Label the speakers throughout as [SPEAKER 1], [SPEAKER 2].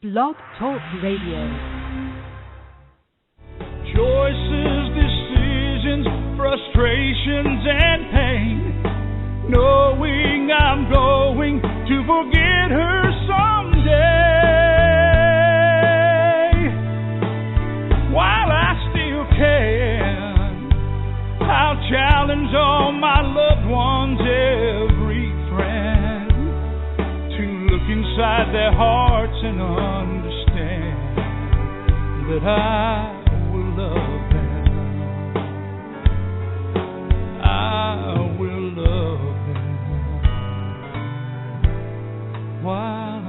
[SPEAKER 1] Blog Talk Radio.
[SPEAKER 2] Choices, decisions, frustrations, and pain. Knowing I'm going to forget her someday. While I still can, I'll challenge all my loved ones, every friend, to look inside their hearts and understand that I will love them. I will love them while I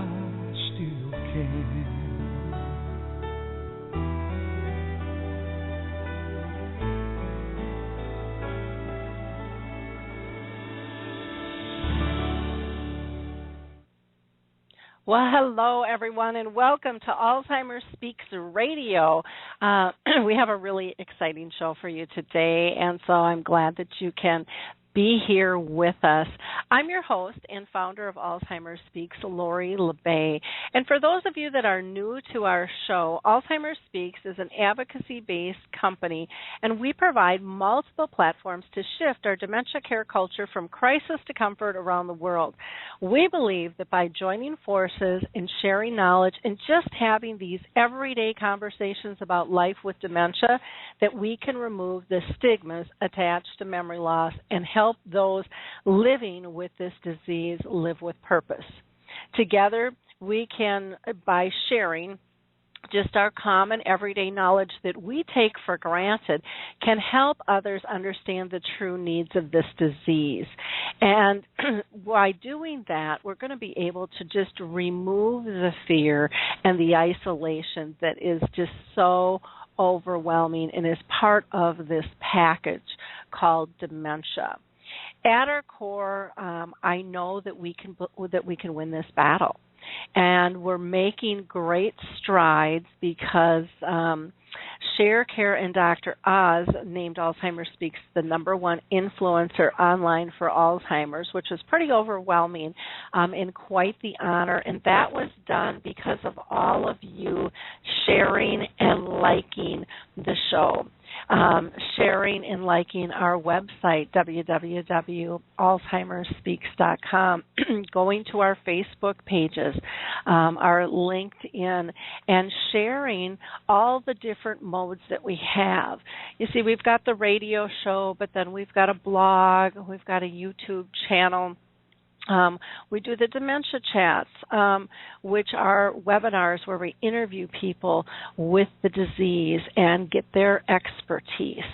[SPEAKER 2] still can.
[SPEAKER 3] Well, hello, everyone, and welcome to Alzheimer Speaks Radio. We have a really exciting show for you today, and so I'm glad that you can be here with us. I'm your host and founder of Alzheimer Speaks, Lori LeBay. And for those of you that are new to our show, Alzheimer Speaks is an advocacy-based company, and we provide multiple platforms to shift our dementia care culture from crisis to comfort around the world. We believe that by joining forces and sharing knowledge and just having these everyday conversations about life with dementia, that we can remove the stigmas attached to memory loss and help those living with this disease live with purpose. Together, we can, by sharing just our common everyday knowledge that we take for granted, can help others understand the true needs of this disease. And by doing that, we're going to be able to just remove the fear and the isolation that is just so overwhelming and is part of this package called dementia. At our core, I know that we can win this battle, and we're making great strides because Share Care and Dr. Oz named Alzheimer Speaks the #1 influencer online for Alzheimer's, which was pretty overwhelming and quite the honor. And that was done because of all of you sharing and liking the show. Sharing and liking our website, www.alzheimerspeaks.com, going to our Facebook pages, our LinkedIn, and sharing all the different modes that we have. You see, we've got the radio show, but then we've got a blog, we've got a YouTube channel. We do the dementia chats, which are webinars where we interview people with the disease and get their expertise.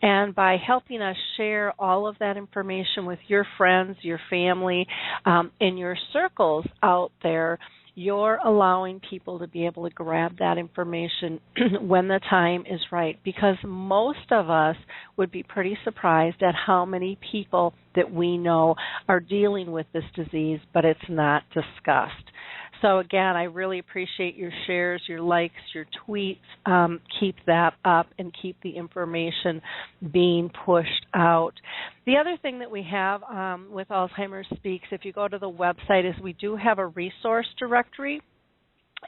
[SPEAKER 3] And by helping us share all of that information with your friends, your family, in your circles out there, you're allowing people to be able to grab that information when the time is right, because most of us would be pretty surprised at how many people that we know are dealing with this disease, but it's not discussed. So again, I really appreciate your shares, your likes, your tweets. Keep that up and keep the information being pushed out. The other thing that we have with Alzheimer Speaks, if you go to the website, is we do have a resource directory.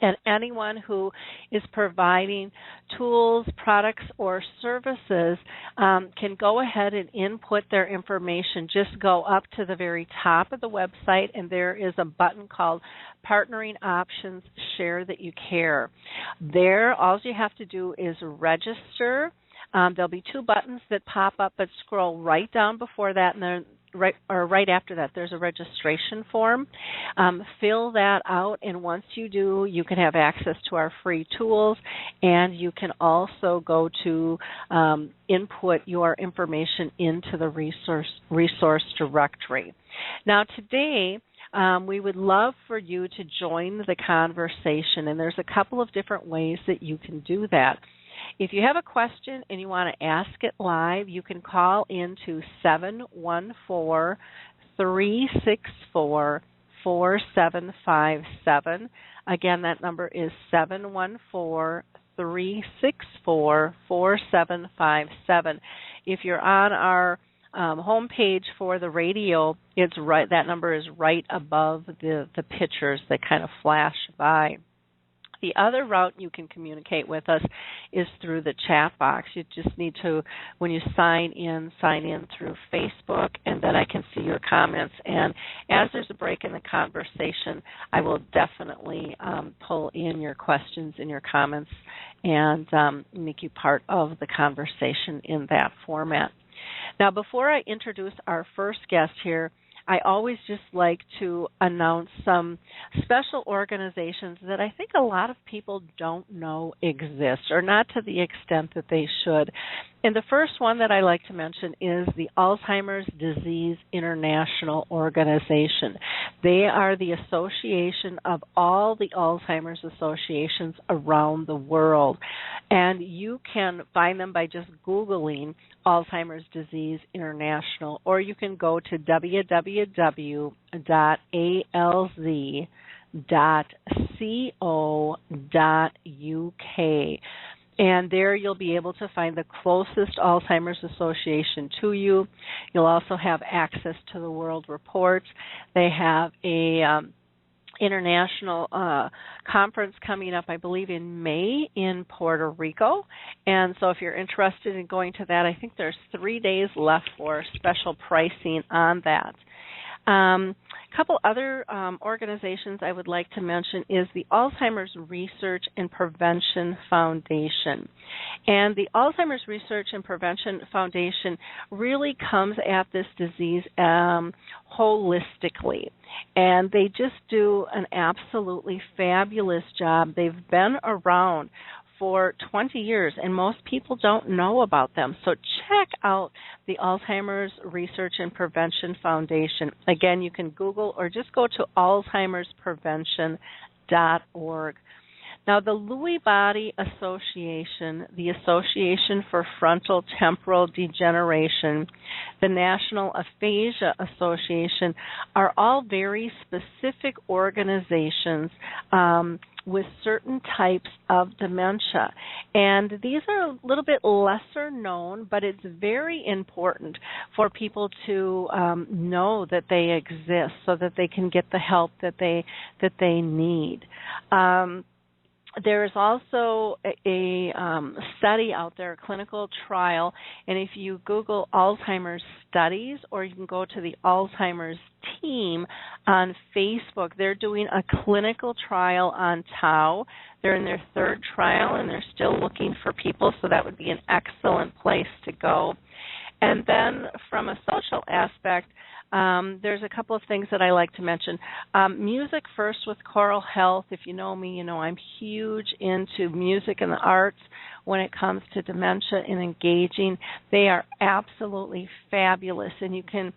[SPEAKER 3] And anyone who is providing tools, products, or services can go ahead and input their information. Just go up to the very top of the website, and there is a button called Partnering Options, Share That You Care. There, all you have to do is register. There'll be 2 buttons that pop up, but scroll right down before that, and then right after that, there's a registration form. Fill that out, and once you do, you can have access to our free tools, and you can also go to input your information into the resource directory. Now, today, we would love for you to join the conversation, and there's a couple of different ways that you can do that. If you have a question and you want to ask it live, you can call into 714-364-4757. Again, that number is 714-364-4757. If you're on our homepage for the radio, it's right. That number is right above the pictures that kind of flash by. The other route you can communicate with us is through the chat box. You just need to, when you sign in through Facebook, and then I can see your comments. And as there's a break in the conversation, I will definitely pull in your questions and your comments and make you part of the conversation in that format. Now, before I introduce our first guest here, I always just like to announce some special organizations that I think a lot of people don't know exist, or not to the extent that they should. And the first one that I like to mention is the Alzheimer's Disease International Organization. They are the association of all the Alzheimer's associations around the world. And you can find them by just Googling Alzheimer's Disease International, or you can go to www.alz.co.uk. And there you'll be able to find the closest Alzheimer's association to you. You'll also have access to the World Report. They have a international conference coming up, I believe, in May in Puerto Rico. And so if you're interested in going to that, I think there's 3 days left for special pricing on that. A couple other organizations I would like to mention is the Alzheimer's Research and Prevention Foundation. And the Alzheimer's Research and Prevention Foundation really comes at this disease holistically. And they just do an absolutely fabulous job. They've been around for 20 years, and most people don't know about them. So check out the Alzheimer's Research and Prevention Foundation. Again, you can Google or just go to alzheimersprevention.org. Now, the Lewy Body Association, the Association for Frontal Temporal Degeneration, the National Aphasia Association are all very specific organizations with certain types of dementia. And these are a little bit lesser known, but it's very important for people to know that they exist so that they can get the help that they need. There is also a study out there, a clinical trial, and if you Google Alzheimer's studies, or you can go to the Alzheimer's team on Facebook, they're doing a clinical trial on tau. They're in their third trial, and they're still looking for people, so that would be an excellent place to go. And then from a social aspect, there's a couple of things that I like to mention. Music First with Choral Health. If you know me, you know I'm huge into music and the arts when it comes to dementia and engaging. They are absolutely fabulous. And you can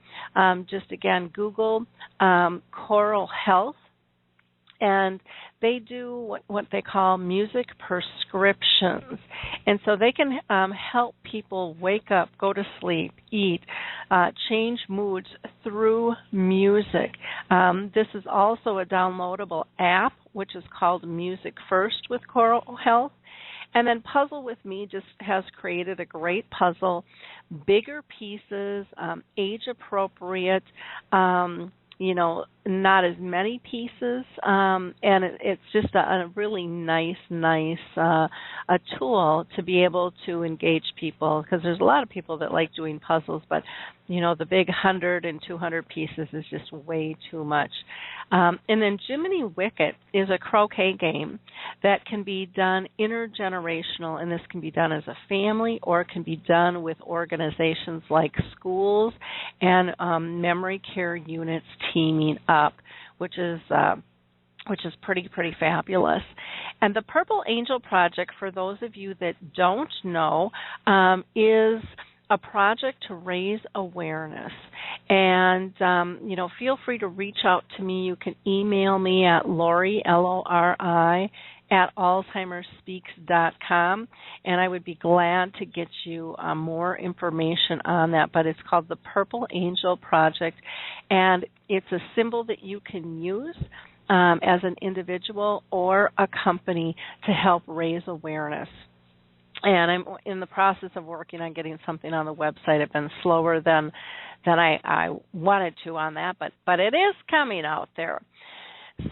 [SPEAKER 3] just, again, Google Choral Health. And they do what they call music prescriptions. And so they can help people wake up, go to sleep, eat, change moods through music. This is also a downloadable app, which is called Music First with Choral Health. And then Puzzle With Me just has created a great puzzle, bigger pieces, age appropriate, not as many pieces, and it's just a really nice a tool to be able to engage people, because there's a lot of people that like doing puzzles, but the big 100 and 200 pieces is just way too much. And then Jiminy Wicket is a croquet game that can be done intergenerational, and this can be done as a family, or it can be done with organizations like schools and memory care units teaming up, which is pretty fabulous. And the Purple Angel Project, for those of you that don't know, is a project to raise awareness. And, feel free to reach out to me. You can email me at Lori, Lori, at alzheimerspeaks.com, and I would be glad to get you more information on that. But it's called the Purple Angel Project, and it's a symbol that you can use as an individual or a company to help raise awareness. And I'm in the process of working on getting something on the website. I've been slower than I wanted to on that, but it is coming out there.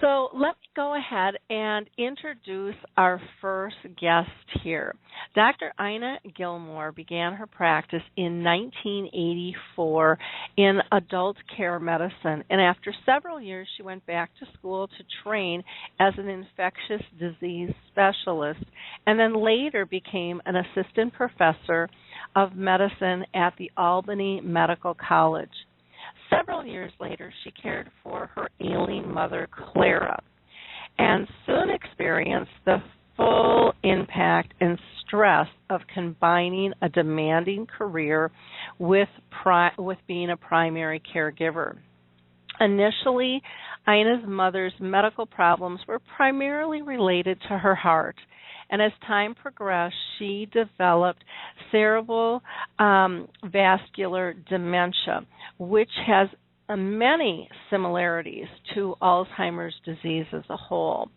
[SPEAKER 3] So let me go ahead and introduce our first guest here. Dr. Ina Gilmore began her practice in 1984 in adult care medicine, and after several years she went back to school to train as an infectious disease specialist, and then later became an assistant professor of medicine at the Albany Medical College. Several years later, she cared for her ailing mother, Clara, and soon experienced the full impact and stress of combining a demanding career with being a primary caregiver. Initially, Ina's mother's medical problems were primarily related to her heart, and as time progressed, she developed cerebral vascular dementia, which has many similarities to Alzheimer's disease as a whole.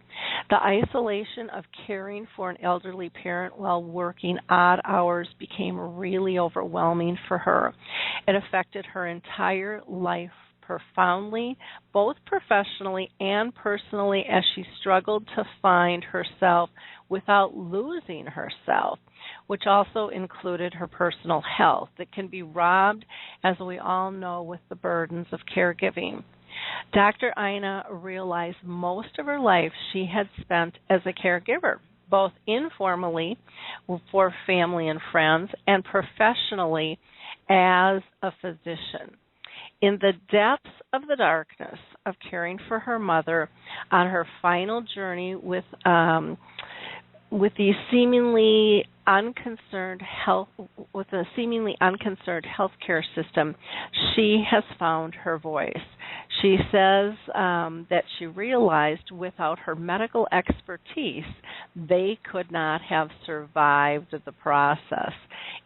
[SPEAKER 3] The isolation of caring for an elderly parent while working odd hours became really overwhelming for her. It affected her entire life profoundly, both professionally and personally, as she struggled to find herself without losing herself, which also included her personal health that can be robbed, as we all know, with the burdens of caregiving. Dr. Ina realized most of her life she had spent as a caregiver, both informally for family and friends and professionally as a physician. In the depths of the darkness of caring for her mother on her final journey with a seemingly unconcerned healthcare system, she has found her voice. She says that she realized without her medical expertise, they could not have survived the process.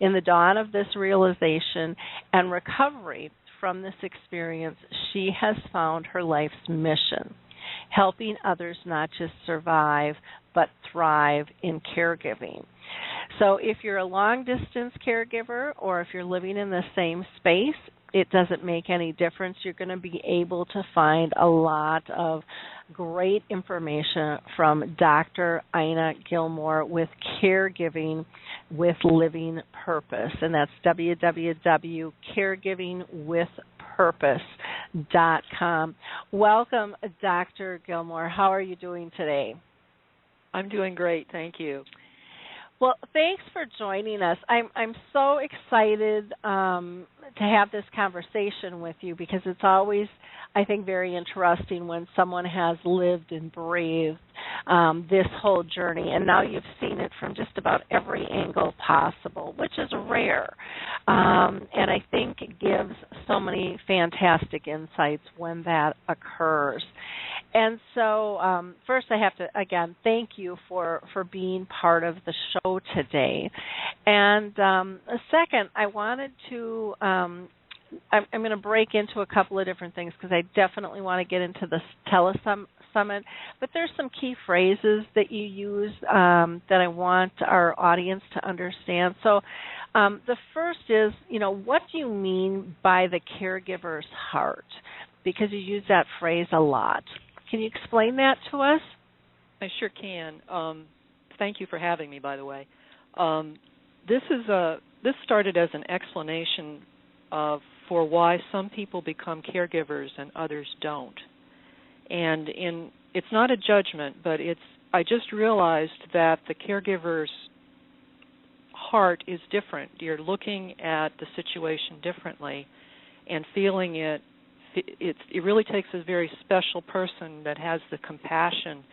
[SPEAKER 3] In the dawn of this realization and recovery from this experience, she has found her life's mission, helping others not just survive, but thrive in caregiving. So if you're a long-distance caregiver or if you're living in the same space, it doesn't make any difference. You're going to be able to find a lot of great information from Dr. Ina Gilmore with Caregiving with Living Purpose, and that's www.caregivingwithpurpose.com. Welcome, Dr. Gilmore. How are you doing today?
[SPEAKER 4] I'm doing great, thank you.
[SPEAKER 3] Well, thanks for joining us. I'm so excited to have this conversation with you because it's always, I think, very interesting when someone has lived and breathed this whole journey, and now you've seen it from just about every angle possible, which is rare, and I think it gives so many fantastic insights when that occurs. And so first I have to, again, thank you for being part of the show today. And second, I wanted to, I'm going to break into a couple of different things because I definitely want to get into the Telesummit, but there's some key phrases that you use that I want our audience to understand. So the first is, what do you mean by the caregiver's heart? Because you use that phrase a lot. Can you explain that to us?
[SPEAKER 4] I sure can. Thank you for having me, by the way. This started as an explanation for why some people become caregivers and others don't. And it's not a judgment, but I just realized that the caregiver's heart is different. You're looking at the situation differently and feeling it. It really takes a very special person that has the compassion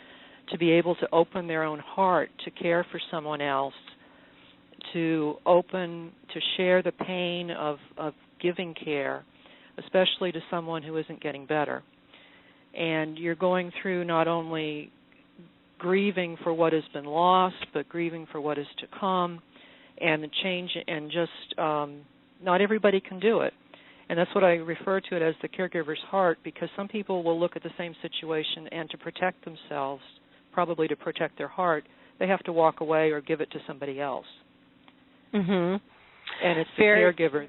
[SPEAKER 4] to be able to open their own heart to care for someone else, to share the pain of giving care, especially to someone who isn't getting better. And you're going through not only grieving for what has been lost, but grieving for what is to come, and the change, and just not everybody can do it. And that's what I refer to it as the caregiver's heart, because some people will look at the same situation and to protect themselves, probably to protect their heart, they have to walk away or give it to somebody else.
[SPEAKER 3] Mm-hmm.
[SPEAKER 4] And it's the caregiver.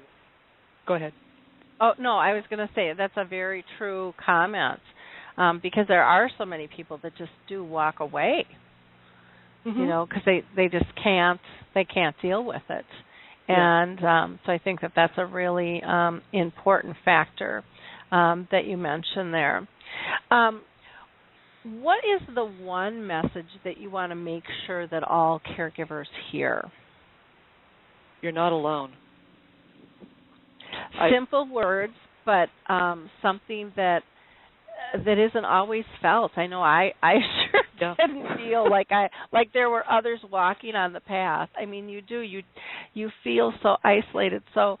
[SPEAKER 4] Go ahead.
[SPEAKER 3] Oh, no, I was going to say that's a very true comment. because there are so many people that just do walk away, you know, because they just can't deal with it. And so I think that that's a really important factor that you mentioned there. What is the one message that you want to make sure that all caregivers hear?
[SPEAKER 4] You're not alone.
[SPEAKER 3] Simple words, but something that isn't always felt. I know I sure didn't feel like there were others walking on the path. I mean, you feel so isolated. So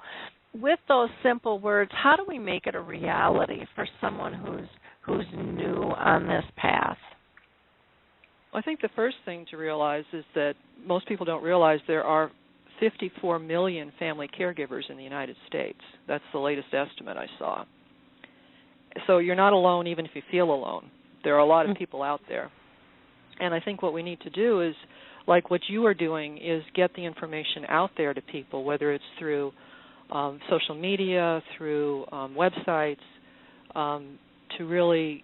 [SPEAKER 3] with those simple words, how do we make it a reality for someone who's new on this path?
[SPEAKER 4] Well, I think the first thing to realize is that most people don't realize there are 54 million family caregivers in the United States. That's the latest estimate I saw. So you're not alone even if you feel alone. There are a lot of people out there. And I think what we need to do is, like what you are doing, is get the information out there to people, whether it's through social media, through websites, to really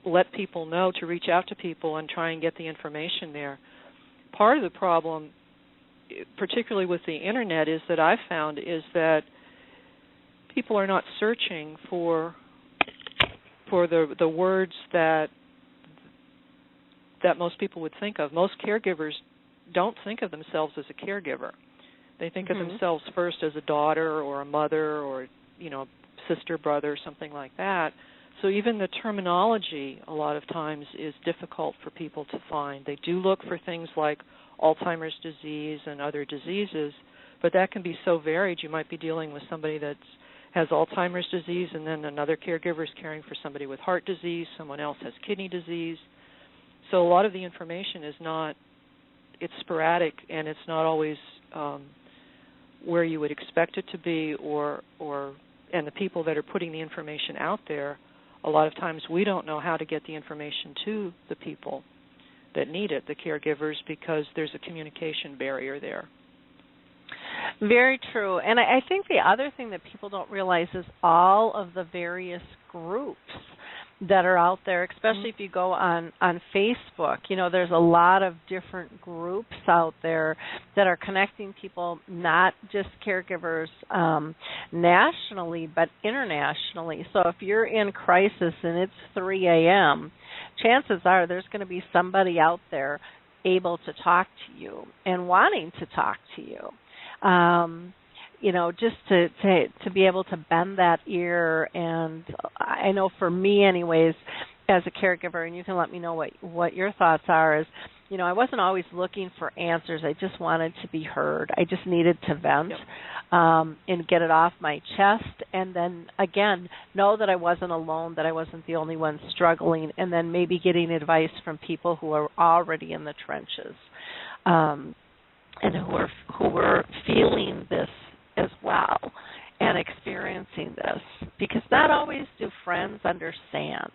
[SPEAKER 4] let people know, to reach out to people and try and get the information there. Part of the problem, particularly with the Internet, is that I've found is that people are not searching for the words that most people would think of. Most caregivers don't think of themselves as a caregiver. They think of themselves first as a daughter or a mother or, you know, sister, brother, something like that. So even the terminology a lot of times is difficult for people to find. They do look for things like Alzheimer's disease and other diseases, but that can be so varied. You might be dealing with somebody that has Alzheimer's disease, and then another caregiver is caring for somebody with heart disease, someone else has kidney disease. So a lot of the information is it's sporadic, and it's not always where you would expect it to be, and the people that are putting the information out there, a lot of times we don't know how to get the information to the people that need it, the caregivers, because there's a communication barrier there.
[SPEAKER 3] Very true. And I think the other thing that people don't realize is all of the various groups that are out there, especially if you go on Facebook. You know, there's a lot of different groups out there that are connecting people, not just caregivers nationally, but internationally. So if you're in crisis and it's 3 a.m., chances are there's going to be somebody out there able to talk to you and wanting to talk to you. You know, just to be able to bend that ear. And I know for me anyways, as a caregiver, and you can let me know what your thoughts are, is, you know, I wasn't always looking for answers. I just wanted to be heard. I just needed to vent and get it off my chest, and then, again, know that I wasn't alone, that I wasn't the only one struggling, and then maybe getting advice from people who are already in the trenches and who were feeling this as well and experiencing this, because not always do friends understand,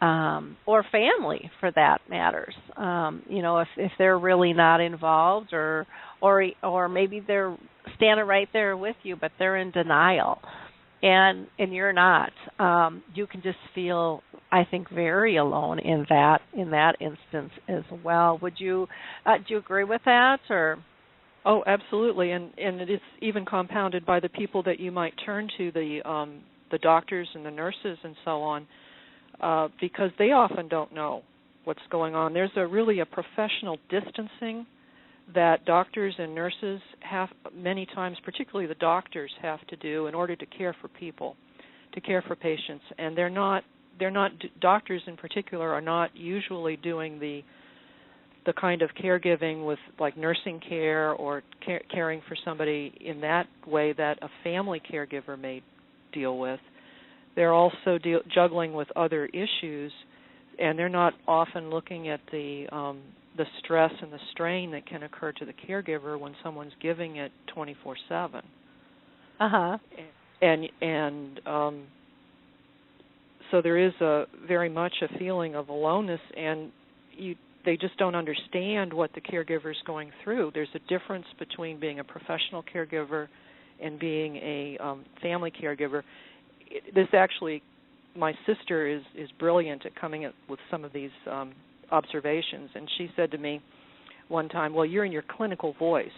[SPEAKER 3] or family for that matters. You know, if they're really not involved, or maybe they're standing right there with you, but they're in denial, and you're not. You can just feel, I think, very alone in that instance as well. Would you do you agree with that, or?
[SPEAKER 4] Oh, absolutely, and it is even compounded by the people that you might turn to, the doctors and the nurses and so on, because they often don't know what's going on. There's really a professional distancing that doctors and nurses have many times, particularly the doctors, have to do in order to care for people, to care for patients, and they're not doctors in particular are not usually doing the kind of caregiving with like nursing care or caring for somebody in that way that a family caregiver may deal with. They're also juggling with other issues, and they're not often looking at the stress and the strain that can occur to the caregiver when someone's giving it 24/7. And so there is very much a feeling of aloneness, and they just don't understand what the caregiver is going through. There's a difference between being a professional caregiver and being a family caregiver. This actually my sister is brilliant at coming up with some of these observations, and she said to me one time, "Well, you're in your clinical voice."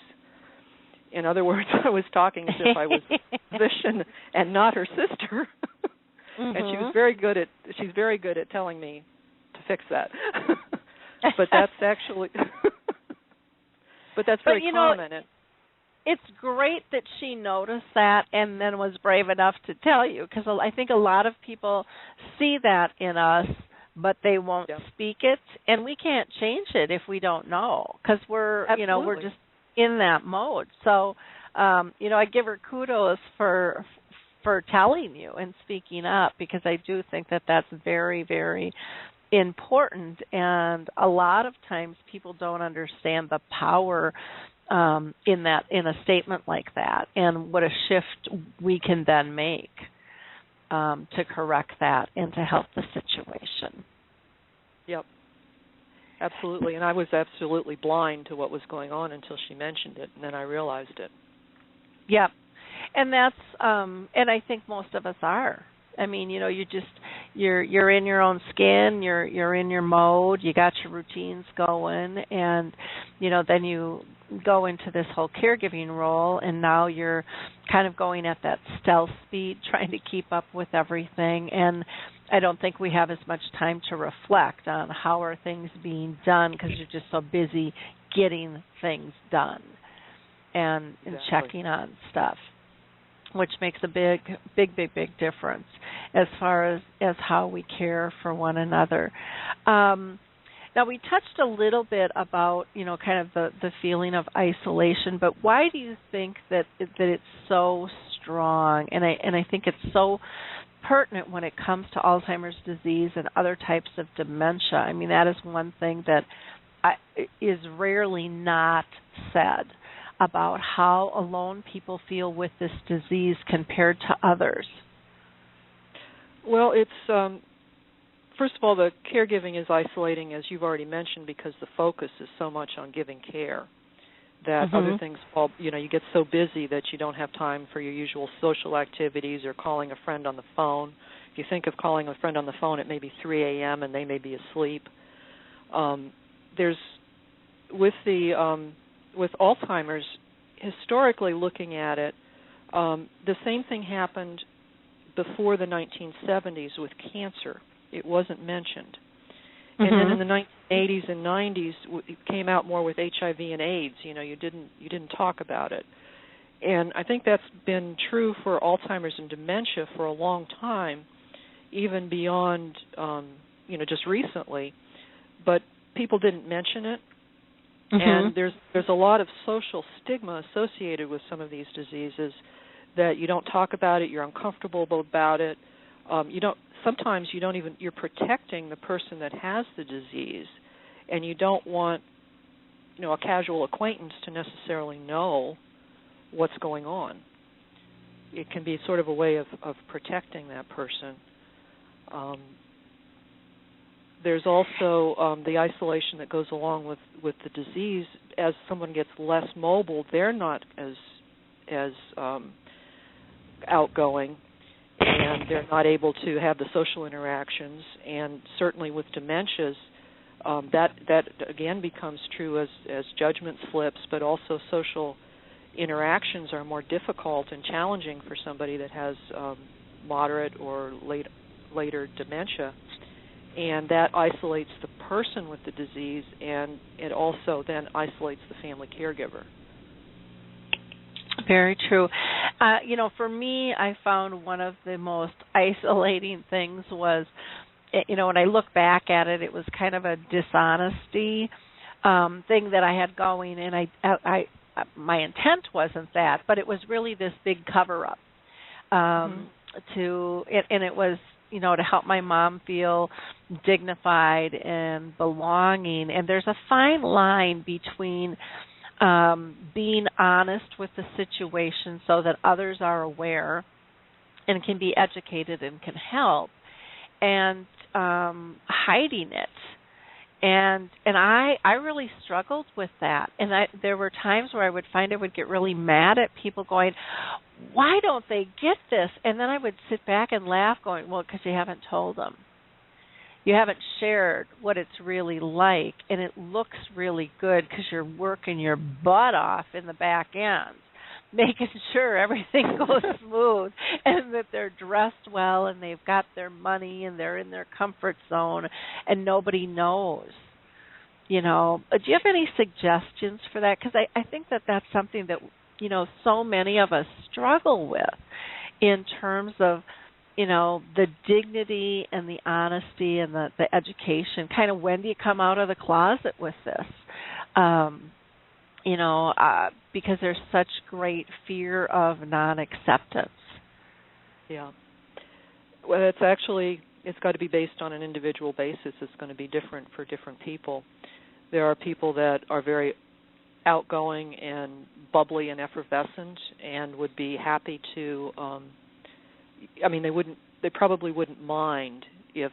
[SPEAKER 4] In other words, I was talking as if I was a physician and not her sister. And she's very good at telling me to fix that. But that's actually very common.
[SPEAKER 3] It's great that she noticed that and then was brave enough to tell you, because I think a lot of people see that in us, but they won't speak it, and we can't change it if we don't know, because we're just in that mode. So, I give her kudos for telling you and speaking up, because I do think that that's very, very important, and a lot of times people don't understand the power in a statement like that, and what a shift we can then make to correct that and to help the situation.
[SPEAKER 4] Yep, absolutely. And I was absolutely blind to what was going on until she mentioned it, and then I realized it.
[SPEAKER 3] Yep, and that's and I think most of us are. I mean, you're in your own skin, you're in your mode, you got your routines going, and then you go into this whole caregiving role, and now you're kind of going at that stealth speed, trying to keep up with everything, and I don't think we have as much time to reflect on how are things being done, because you're just so busy getting things done and checking on stuff, which makes a big difference as far as how we care for one another. Now, we touched a little bit about, kind of the feeling of isolation, but why do you think that it's so strong? And I think it's so pertinent when it comes to Alzheimer's disease and other types of dementia. I mean, that is one thing that is rarely not said about how alone people feel with this disease compared to others.
[SPEAKER 4] Well, it's first of all, the caregiving is isolating, as you've already mentioned, because the focus is so much on giving care that other things fall. You get so busy that you don't have time for your usual social activities or calling a friend on the phone. If you think of calling a friend on the phone, it may be 3 a.m. and they may be asleep. With Alzheimer's, historically looking at it, the same thing happened before the 1970s with cancer. It wasn't mentioned. And then in the 1980s and 90s, it came out more with HIV and AIDS. You didn't talk about it. And I think that's been true for Alzheimer's and dementia for a long time, even beyond, just recently. But people didn't mention it. And there's a lot of social stigma associated with some of these diseases, that you don't talk about it, you're uncomfortable about it. Sometimes you're protecting the person that has the disease, and you don't want, a casual acquaintance to necessarily know what's going on. It can be sort of a way of protecting that person. There's also the isolation that goes along with the disease. As someone gets less mobile, they're not as outgoing, and they're not able to have the social interactions. And certainly with dementias, that again becomes true as judgment slips, but also social interactions are more difficult and challenging for somebody that has moderate or later dementia. And that isolates the person with the disease, and it also then isolates the family caregiver.
[SPEAKER 3] Very true. For me, I found one of the most isolating things was, when I look back at it, it was kind of a dishonesty thing that I had going, and I my intent wasn't that, but it was really this big cover-up and it was, to help my mom feel dignified and belonging. And there's a fine line between being honest with the situation so that others are aware and can be educated and can help, and hiding it And I really struggled with that. And there were times where I would find I would get really mad at people going, why don't they get this? And then I would sit back and laugh going, well, because you haven't told them. You haven't shared what it's really like, and it looks really good because you're working your butt off in the back end, making sure everything goes smooth and that they're dressed well and they've got their money and they're in their comfort zone and nobody knows. Do you have any suggestions for that? Because I think that's something that, so many of us struggle with in terms of, the dignity and the honesty and the education. Kind of, when do you come out of the closet with this? Because there's such great fear of non-acceptance.
[SPEAKER 4] Yeah. Well, it's got to be based on an individual basis. It's going to be different for different people. There are people that are very outgoing and bubbly and effervescent and would be happy to, they probably wouldn't mind if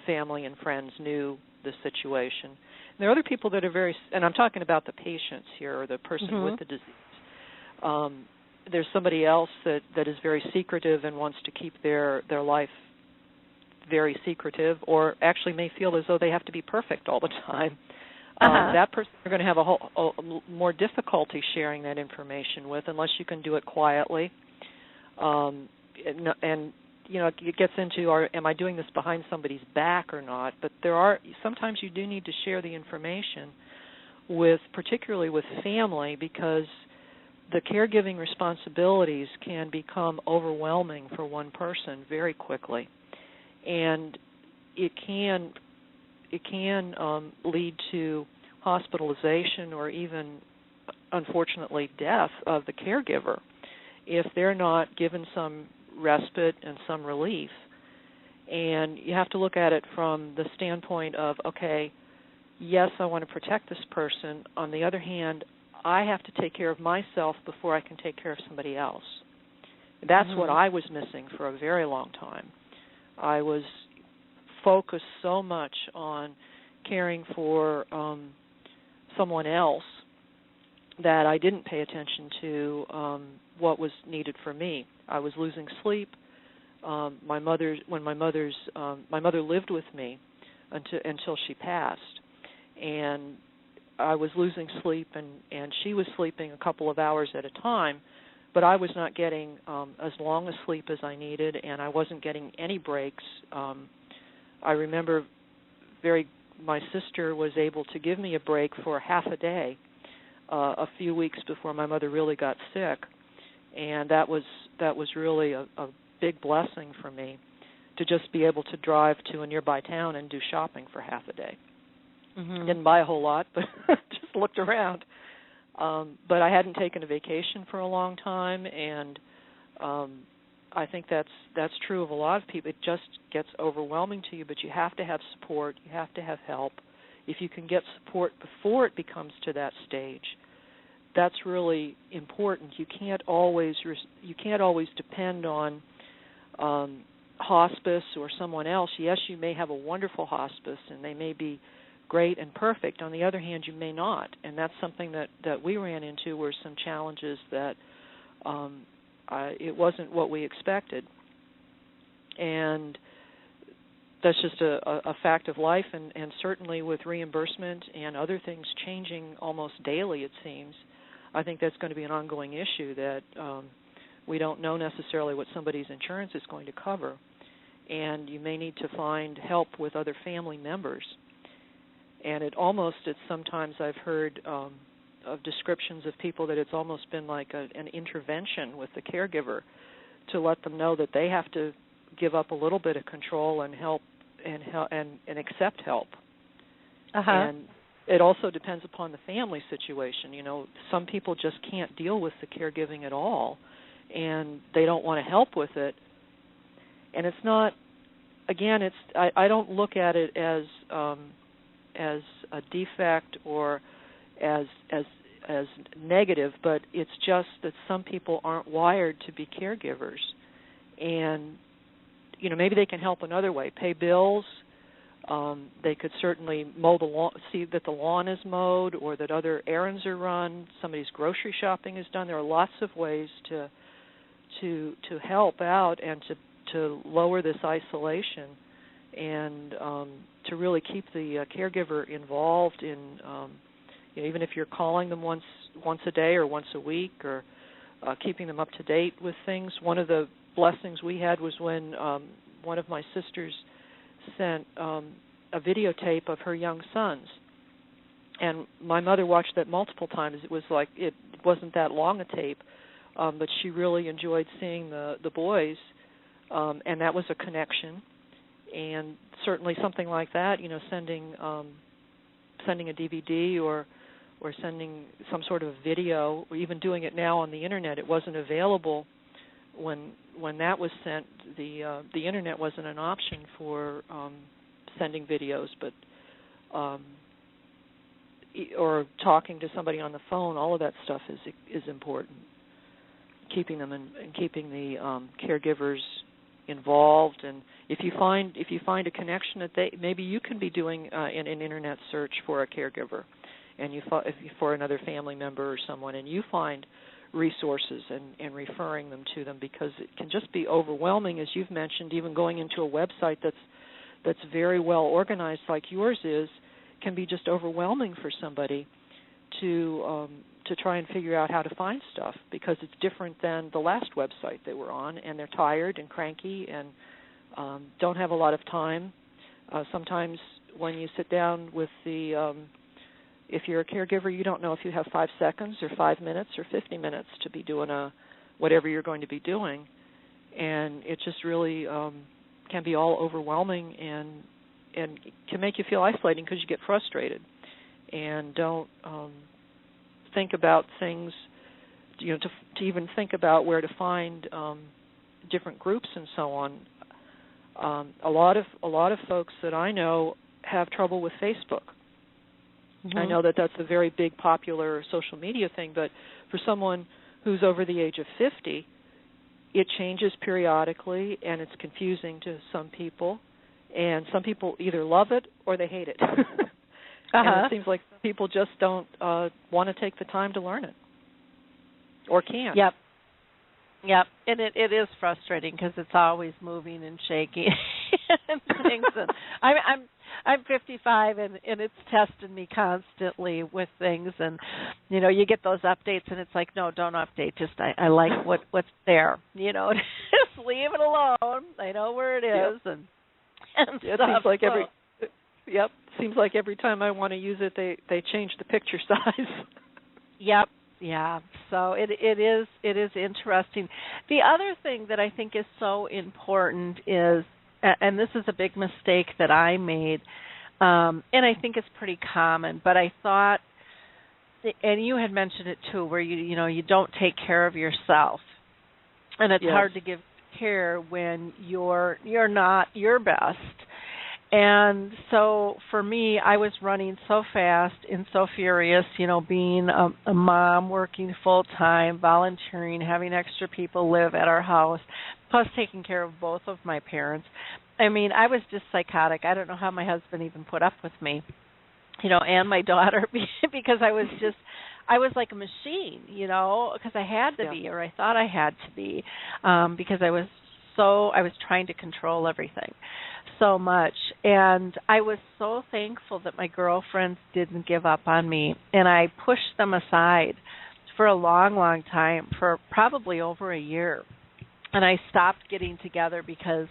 [SPEAKER 4] family and friends knew the situation. And there are other people that are and I'm talking about the patients here, or the person with the disease. There's somebody else that is very secretive and wants to keep their life very secretive, or actually may feel as though they have to be perfect all the time. That person you're going to have a more difficulty sharing that information with, unless you can do it quietly. It gets into, am I doing this behind somebody's back or not? But sometimes you do need to share the information particularly with family, because the caregiving responsibilities can become overwhelming for one person very quickly, and it can lead to hospitalization or even, unfortunately, death of the caregiver if they're not given some respite and some relief. And you have to look at it from the standpoint of, okay, yes, I want to protect this person. On the other hand, I have to take care of myself before I can take care of somebody else. That's what I was missing for a very long time. I was focused so much on caring for someone else that I didn't pay attention to what was needed for me. I was losing sleep. My mother lived with me until she passed, and I was losing sleep, and she was sleeping a couple of hours at a time, but I was not getting as long a sleep as I needed, and I wasn't getting any breaks. I remember my sister was able to give me a break for half a day a few weeks before my mother really got sick, and that was really a big blessing for me, to just be able to drive to a nearby town and do shopping for half a day. Didn't buy a whole lot, but just looked around. But I hadn't taken a vacation for a long time, and I think that's true of a lot of people. It just gets overwhelming to you, but you have to have support. You have to have help. If you can get support before it becomes to that stage, that's really important. You can't always depend on hospice or someone else. Yes, you may have a wonderful hospice, and they may be great and perfect. On the other hand, you may not, and that's something that we ran into, were some challenges that it wasn't what we expected, and that's just a fact of life. And certainly with reimbursement and other things changing almost daily, it seems, I think that's going to be an ongoing issue, that we don't know necessarily what somebody's insurance is going to cover, and you may need to find help with other family members. And it's sometimes I've heard of descriptions of people that it's almost been like an intervention with the caregiver, to let them know that they have to give up a little bit of control and help and accept help. And it also depends upon the family situation. Some people just can't deal with the caregiving at all, and they don't want to help with it. And it's not, again, I don't look at it as a defect or as negative, but it's just that some people aren't wired to be caregivers, and maybe they can help another way, pay bills, They could certainly mow the lawn, see that the lawn is mowed or that other errands are run, somebody's grocery shopping is done. There are lots of ways to help out and to lower this isolation and to really keep the caregiver involved in, even if you're calling them once a day or once a week or keeping them up to date with things. One of the blessings we had was when one of my sisters sent a videotape of her young sons, and my mother watched that multiple times. It wasn't that long a tape, but she really enjoyed seeing the boys, and that was a connection. And certainly something like that, sending a DVD or sending some sort of video, or even doing it now on the internet. It wasn't available when that was sent. The internet wasn't an option for sending videos, but or talking to somebody on the phone. All of that stuff is important. Keeping them and keeping the caregivers involved, and if you find a connection that maybe you can be doing an internet search for a caregiver, and for another family member or someone, and you find resources and referring them to them, because it can just be overwhelming, as you've mentioned. Even going into a website that's very well organized like yours is can be just overwhelming for somebody to try and figure out how to find stuff, because it's different than the last website they were on, and they're tired and cranky and don't have a lot of time. Sometimes when you sit down with if you're a caregiver, you don't know if you have 5 seconds or 5 minutes or 50 minutes to be doing whatever you're going to be doing, and it just really can be all overwhelming and can make you feel isolating because you get frustrated and don't think about things, to even think about where to find different groups and so on. A lot of folks that I know have trouble with Facebook. Mm-hmm. I know that's a very big, popular social media thing, but for someone who's over the age of 50, it changes periodically, and it's confusing to some people, and some people either love it or they hate it. And it seems like people just don't want to take the time to learn it, or can't.
[SPEAKER 3] Yep. And it is frustrating because it's always moving and shaking and things. And I'm 55, and it's testing me constantly with things. And you get those updates, and it's like, no, don't update. Just I like what's there. Just leave it alone. I know where it is, and
[SPEAKER 4] it
[SPEAKER 3] stuff.
[SPEAKER 4] Seems like Seems like every time I want to use it, they change the picture size.
[SPEAKER 3] Yep. Yeah. So it is interesting. The other thing that I think is so important is, and this is a big mistake that I made, and I think it's pretty common, but I thought, and you had mentioned it too, where you don't take care of yourself, and it's hard to give care when you're not your best. And so for me, I was running so fast and so furious, being a mom, working full-time, volunteering, having extra people live at our house, plus taking care of both of my parents. I mean, I was just psychotic. I don't know how my husband even put up with me, and my daughter, because I was like a machine, because I had to be, or I thought I had to be, because I was trying to control everything so much. And I was so thankful that my girlfriends didn't give up on me, and I pushed them aside for a long, long time, for probably over a year. And I stopped getting together because,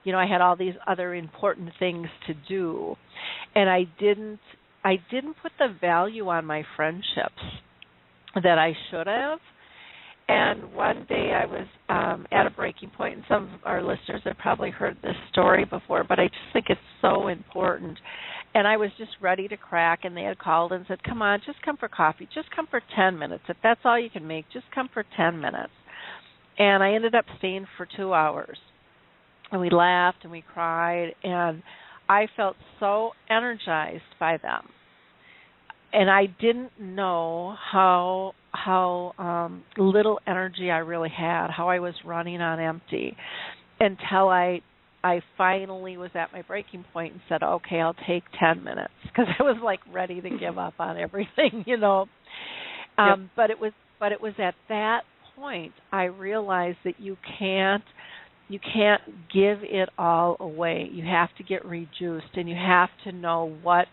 [SPEAKER 3] I had all these other important things to do, and I didn't put the value on my friendships that I should have. And one day I was at a breaking point, and some of our listeners have probably heard this story before, but I just think it's so important. And I was just ready to crack, and they had called and said, come on, just come for coffee. Just come for 10 minutes. If that's all you can make, just come for 10 minutes. And I ended up staying for 2 hours. And we laughed and we cried, and I felt so energized by them. And I didn't know how little energy I really had, how I was running on empty, until I I finally was at my breaking point and said, okay, I'll take 10 minutes, because I was like ready to give up on everything, you know.
[SPEAKER 4] Yep.
[SPEAKER 3] But it was at that point I realized that you can't give it all away. You have to get rejuiced, and you have to know what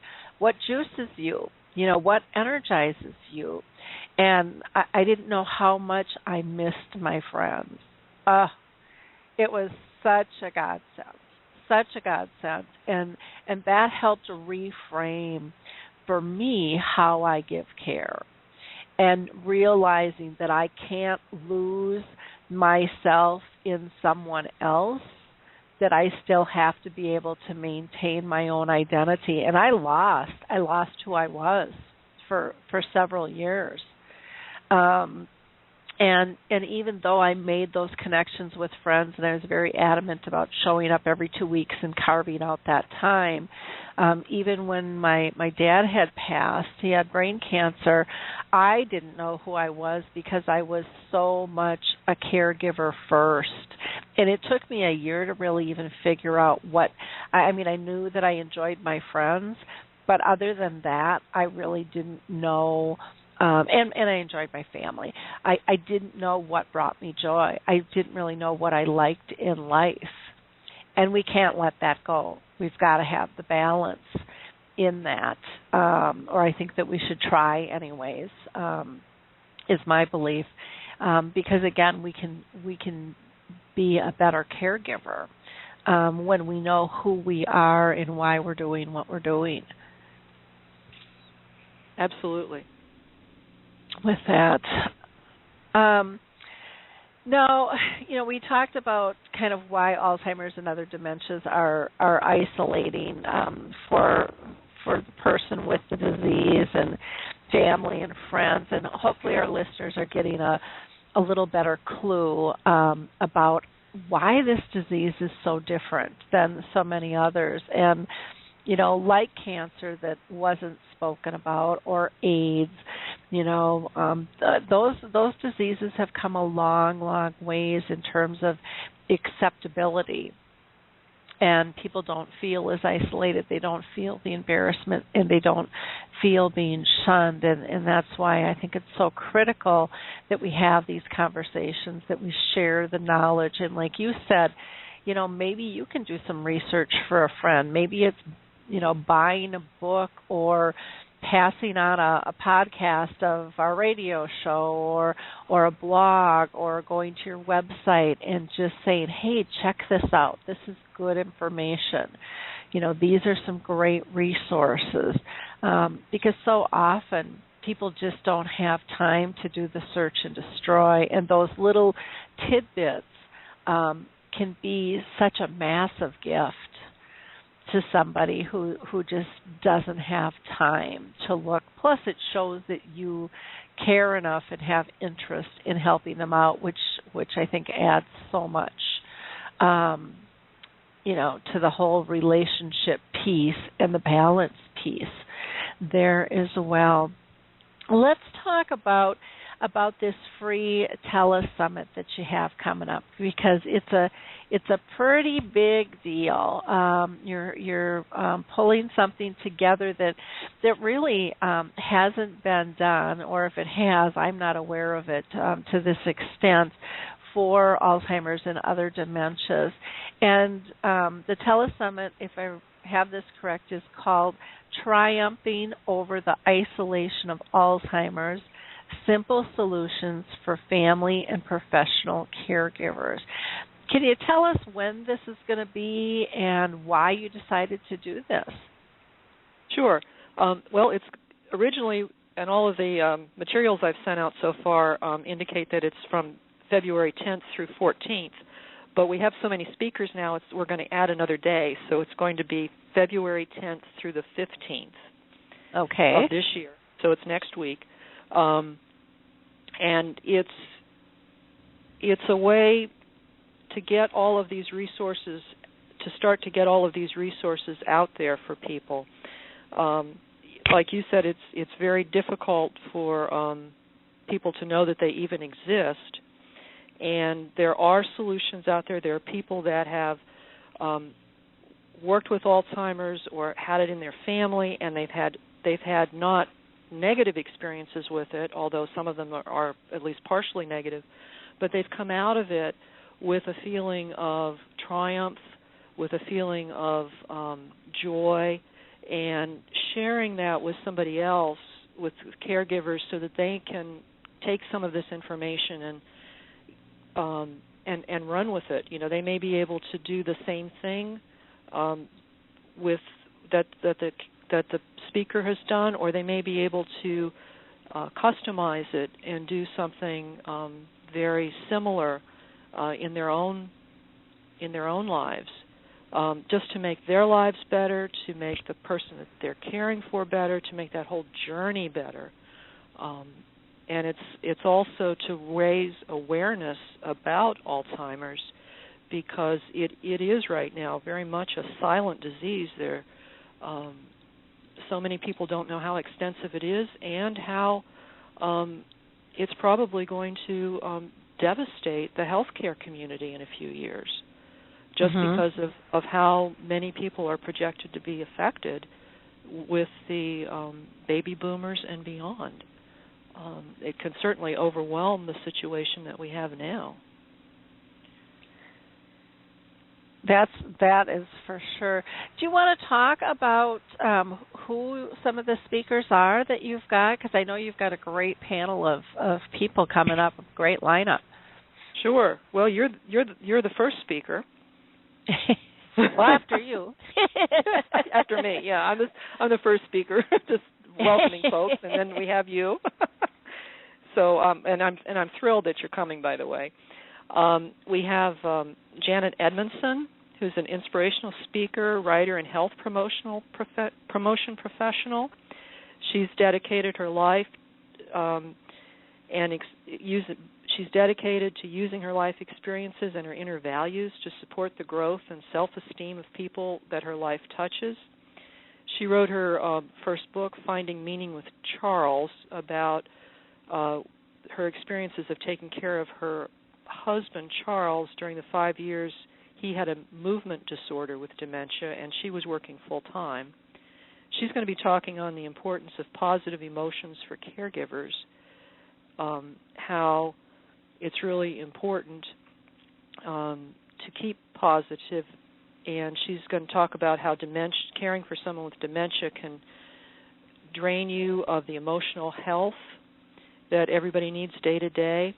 [SPEAKER 3] juices you, what energizes you. And I didn't know how much I missed my friends. It was such a godsend, and that helped reframe for me how I give care, and realizing that I can't lose myself in someone else, that I still have to be able to maintain my own identity. And I lost who I was for several years. And even though I made those connections with friends, and I was very adamant about showing up every 2 weeks and carving out that time, even when my dad had passed, he had brain cancer, I didn't know who I was because I was so much a caregiver first. And it took me a year to really even figure out I knew that I enjoyed my friends, but other than that, I really didn't know. And I enjoyed my family. I didn't know what brought me joy. I didn't really know what I liked in life. And we can't let that go. We've got to have the balance in that. Or I think that we should try anyways, is my belief. Because again, we can be a better caregiver when we know who we are and why we're doing what we're doing.
[SPEAKER 4] Absolutely.
[SPEAKER 3] With that. Now, we talked about kind of why Alzheimer's and other dementias are isolating for the person with the disease and family and friends, and hopefully our listeners are getting a little better clue about why this disease is so different than so many others. And like cancer that wasn't spoken about, or AIDS, those diseases have come a long, long ways in terms of acceptability. And people don't feel as isolated. They don't feel the embarrassment, and they don't feel being shunned. And that's why I think it's so critical that we have these conversations, that we share the knowledge. And like you said, maybe you can do some research for a friend. Maybe it's buying a book, or passing on a podcast of our radio show, or a blog, or going to your website and just saying, hey, check this out. This is good information. These are some great resources. Because so often people just don't have time to do the search and destroy, and those little tidbits can be such a massive gift to somebody who just doesn't have time to look. Plus, it shows that you care enough and have interest in helping them out, which I think adds so much, to the whole relationship piece and the balance piece there as well. Let's talk about this free Telesummit that you have coming up, because it's a pretty big deal. You're pulling something together that really hasn't been done, or if it has, I'm not aware of it to this extent, for Alzheimer's and other dementias. And the Telesummit, if I have this correct, is called Triumphing Over the Isolation of Alzheimer's: Simple Solutions for Family and Professional Caregivers. Can you tell us when this is going to be and why you decided to do this?
[SPEAKER 4] Sure. Well, it's originally, and all of the materials I've sent out so far indicate that it's from February 10th through 14th. But we have so many speakers now, we're going to add another day. So it's going to be February 10th through the 15th of this year. So it's next week. And it's a way to get all of these resources, to start to get all of these resources out there for people. Like you said, it's very difficult for people to know that they even exist. And there are solutions out there. There are people that have worked with Alzheimer's or had it in their family, and they've had not negative experiences with it, although some of them are at least partially negative, but they've come out of it with a feeling of triumph, with a feeling of joy, and sharing that with somebody else, with caregivers, so that they can take some of this information and run with it. You know, they may be able to do the same thing with that the speaker has done, or they may be able to customize it and do something very similar in their own lives, just to make their lives better, to make the person that they're caring for better, to make that whole journey better. And it's also to raise awareness about Alzheimer's, because it is right now very much a silent disease. There, so many people don't know how extensive it is, and how it's probably going to devastate the healthcare community in a few years, just because of how many people are projected to be affected with the baby boomers and beyond. It can certainly overwhelm the situation that we have now.
[SPEAKER 3] That is for sure. Do you want to talk about who some of the speakers are that you've got? Because I know you've got a great panel of people coming up, a great lineup.
[SPEAKER 4] Sure. Well, you're the first speaker.
[SPEAKER 3] Well, after you.
[SPEAKER 4] After me, yeah. I'm the first speaker, just welcoming folks, and then we have you. So, and I'm thrilled that you're coming, by the way. We have Janet Edmondson, who's an inspirational speaker, writer, and health promotion professional. She's dedicated her life she's dedicated to using her life experiences and her inner values to support the growth and self-esteem of people that her life touches. She wrote her first book, Finding Meaning with Charles, about her experiences of taking care of her husband, Charles, during the 5 years he had a movement disorder with dementia, and she was working full-time. She's going to be talking on the importance of positive emotions for caregivers, how it's really important to keep positive, and she's going to talk about how caring for someone with dementia can drain you of the emotional health that everybody needs day to day.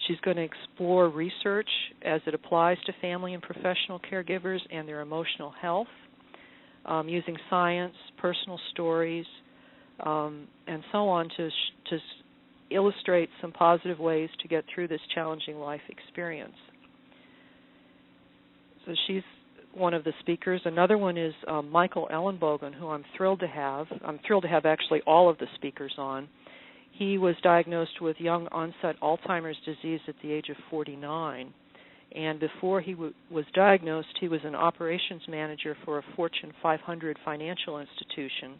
[SPEAKER 4] She's going to explore research as it applies to family and professional caregivers and their emotional health, using science, personal stories, and so on to illustrate some positive ways to get through this challenging life experience. So she's one of the speakers. Another one is Michael Ellenbogen, who I'm thrilled to have. I'm thrilled to have actually all of the speakers on. He was diagnosed with young onset Alzheimer's disease at the age of 49. And before he was diagnosed, he was an operations manager for a Fortune 500 financial institution.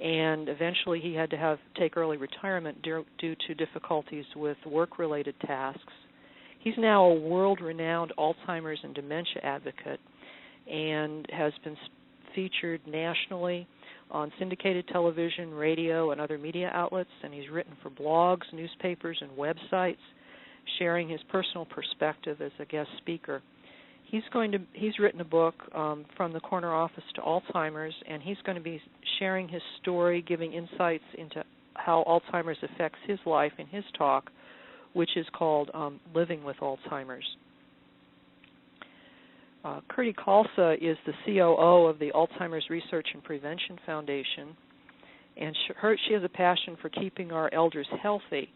[SPEAKER 4] And eventually he had to take early retirement due to difficulties with work-related tasks. He's now a world-renowned Alzheimer's and dementia advocate and has been featured nationally on syndicated television, radio, and other media outlets, and he's written for blogs, newspapers, and websites, sharing his personal perspective as a guest speaker. He's written a book, From the Corner Office to Alzheimer's, and he's going to be sharing his story, giving insights into how Alzheimer's affects his life in his talk, which is called Living with Alzheimer's. Curti Khalsa is the COO of the Alzheimer's Research and Prevention Foundation, and she has a passion for keeping our elders healthy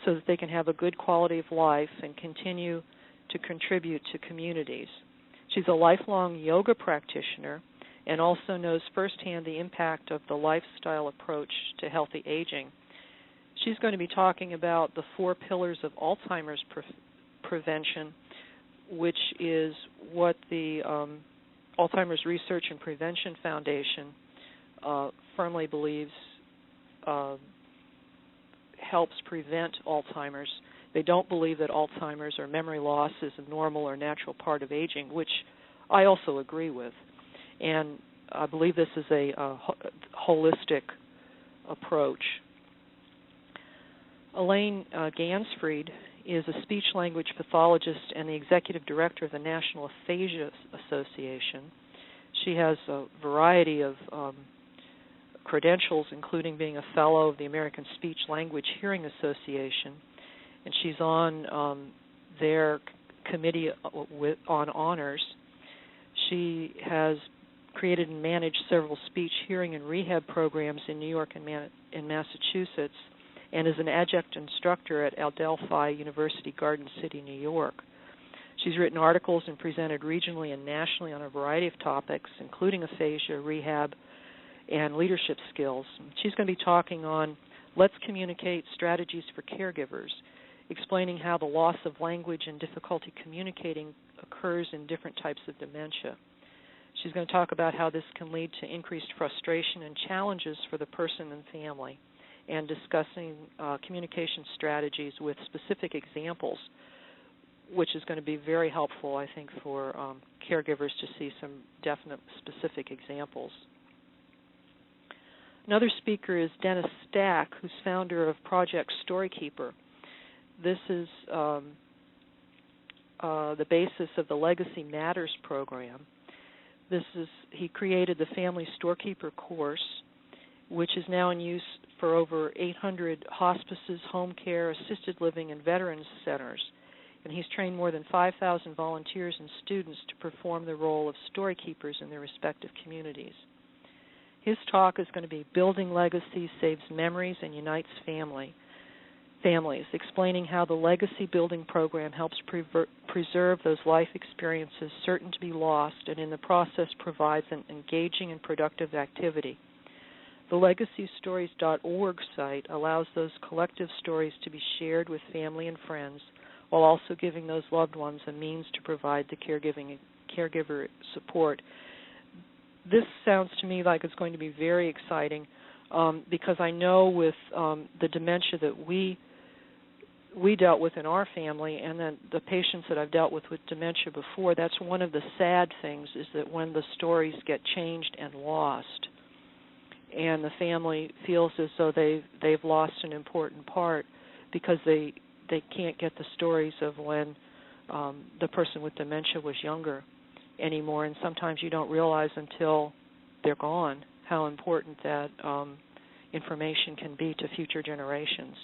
[SPEAKER 4] so that they can have a good quality of life and continue to contribute to communities. She's a lifelong yoga practitioner and also knows firsthand the impact of the lifestyle approach to healthy aging. She's going to be talking about the 4 pillars of Alzheimer's prevention, which is what the Alzheimer's Research and Prevention Foundation firmly believes helps prevent Alzheimer's. They don't believe that Alzheimer's or memory loss is a normal or natural part of aging, which I also agree with. And I believe this is a holistic approach. Elaine Gansfried is a speech-language pathologist and the executive director of the National Aphasia Association. She has a variety of credentials, including being a fellow of the American Speech-Language Hearing Association, and she's on their committee on honors. She has created and managed several speech, hearing, and rehab programs in New York and Massachusetts, and is an adjunct instructor at Adelphi University, Garden City, New York. She's written articles and presented regionally and nationally on a variety of topics, including aphasia, rehab, and leadership skills. She's going to be talking on Let's Communicate Strategies for Caregivers, explaining how the loss of language and difficulty communicating occurs in different types of dementia. She's going to talk about how this can lead to increased frustration and challenges for the person and family, and discussing communication strategies with specific examples, which is going to be very helpful, I think, for caregivers to see some definite specific examples. Another speaker is Dennis Stack, who's founder of Project Storykeeper. This is the basis of the Legacy Matters program. He created the Family Storekeeper course, which is now in use for over 800 hospices, home care, assisted living, and veterans centers. And he's trained more than 5,000 volunteers and students to perform the role of storykeepers in their respective communities. His talk is going to be Building Legacy Saves Memories and Unites Families, explaining how the Legacy Building Program helps preserve those life experiences certain to be lost, and in the process provides an engaging and productive activity. The LegacyStories.org site allows those collective stories to be shared with family and friends, while also giving those loved ones a means to provide the caregiver support. This sounds to me like it's going to be very exciting, because I know with the dementia that we dealt with in our family, and then the patients that I've dealt with dementia before, that's one of the sad things, is that when the stories get changed and lost, and the family feels as though they've lost an important part because they can't get the stories of when the person with dementia was younger anymore, and sometimes you don't realize until they're gone how important that information can be to future generations.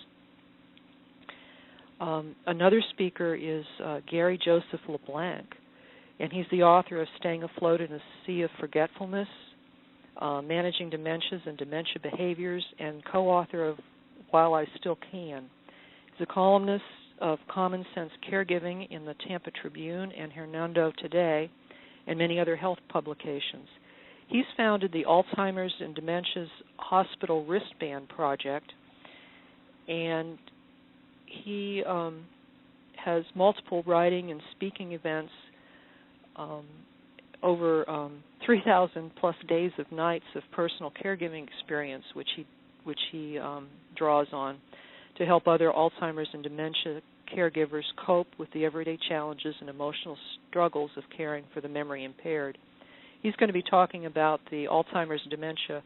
[SPEAKER 4] Another speaker is Gary Joseph LeBlanc, and he's the author of Staying Afloat in a Sea of Forgetfulness, Managing Dementias and Dementia Behaviors, and co-author of While I Still Can. He's a columnist of Common Sense Caregiving in the Tampa Tribune and Hernando Today, and many other health publications. He's founded the Alzheimer's and Dementia's Hospital Wristband Project, and he has multiple writing and speaking events, over 3,000 plus days of nights of personal caregiving experience, which he draws on to help other Alzheimer's and dementia caregivers cope with the everyday challenges and emotional struggles of caring for the memory impaired. He's going to be talking about the Alzheimer's and Dementia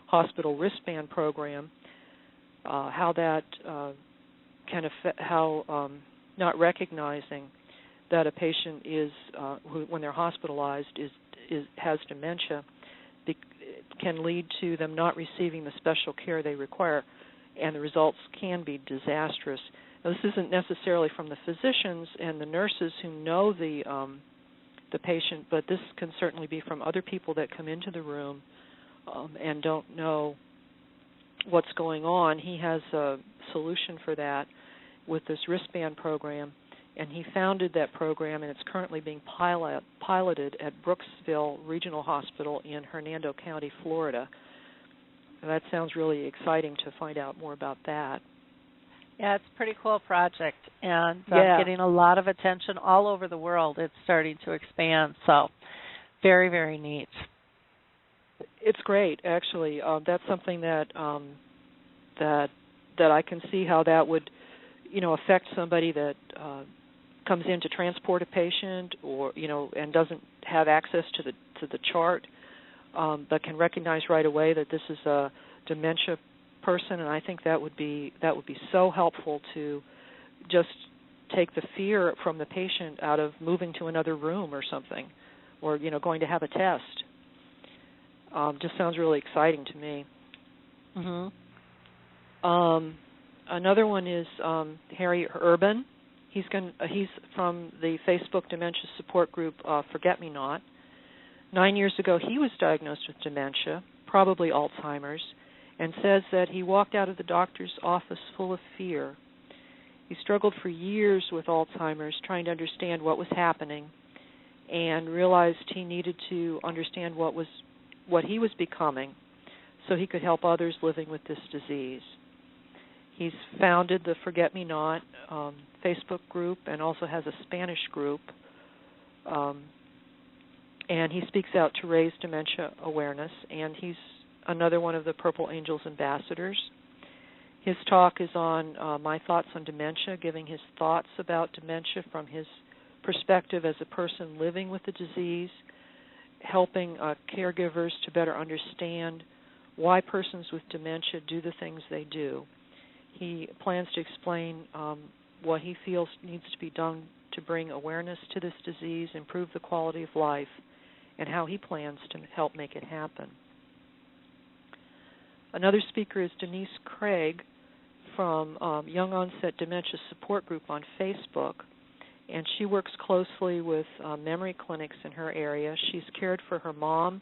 [SPEAKER 4] Hospital Wristband Program, how that can affect, how not recognizing that a patient is, who, when they're hospitalized, has dementia, can lead to them not receiving the special care they require, and the results can be disastrous. Now, this isn't necessarily from the physicians and the nurses who know the patient, but this can certainly be from other people that come into the room and don't know what's going on. He has a solution for that with this wristband program, and he founded that program, and it's currently being piloted at Brooksville Regional Hospital in Hernando County, Florida. And that sounds really exciting to find out more about that.
[SPEAKER 3] Yeah, it's a pretty cool project, and getting a lot of attention all over the world. It's starting to expand, so very, very neat.
[SPEAKER 4] It's great, actually. That's something that that I can see how that would, affect somebody that comes in to transport a patient, or and doesn't have access to the chart, but can recognize right away that this is a dementia person, and I think that would be so helpful to just take the fear from the patient out of moving to another room or something, or going to have a test. Just sounds really exciting to me.
[SPEAKER 3] Mhm.
[SPEAKER 4] Another one is Harry Urban. He's from the Facebook dementia support group Forget Me Not. 9 years ago, he was diagnosed with dementia, probably Alzheimer's, and says that he walked out of the doctor's office full of fear. He struggled for years with Alzheimer's, trying to understand what was happening, and realized he needed to understand what he was becoming so he could help others living with this disease. He's founded the Forget Me Not Facebook group and also has a Spanish group, and he speaks out to raise dementia awareness, and he's another one of the Purple Angels ambassadors. His talk is on My Thoughts on Dementia, giving his thoughts about dementia from his perspective as a person living with the disease, helping caregivers to better understand why persons with dementia do the things they do. He plans to explain what he feels needs to be done to bring awareness to this disease, improve the quality of life, and how he plans to help make it happen. Another speaker is Denise Craig from Young Onset Dementia Support Group on Facebook, and she works closely with memory clinics in her area. She's cared for her mom,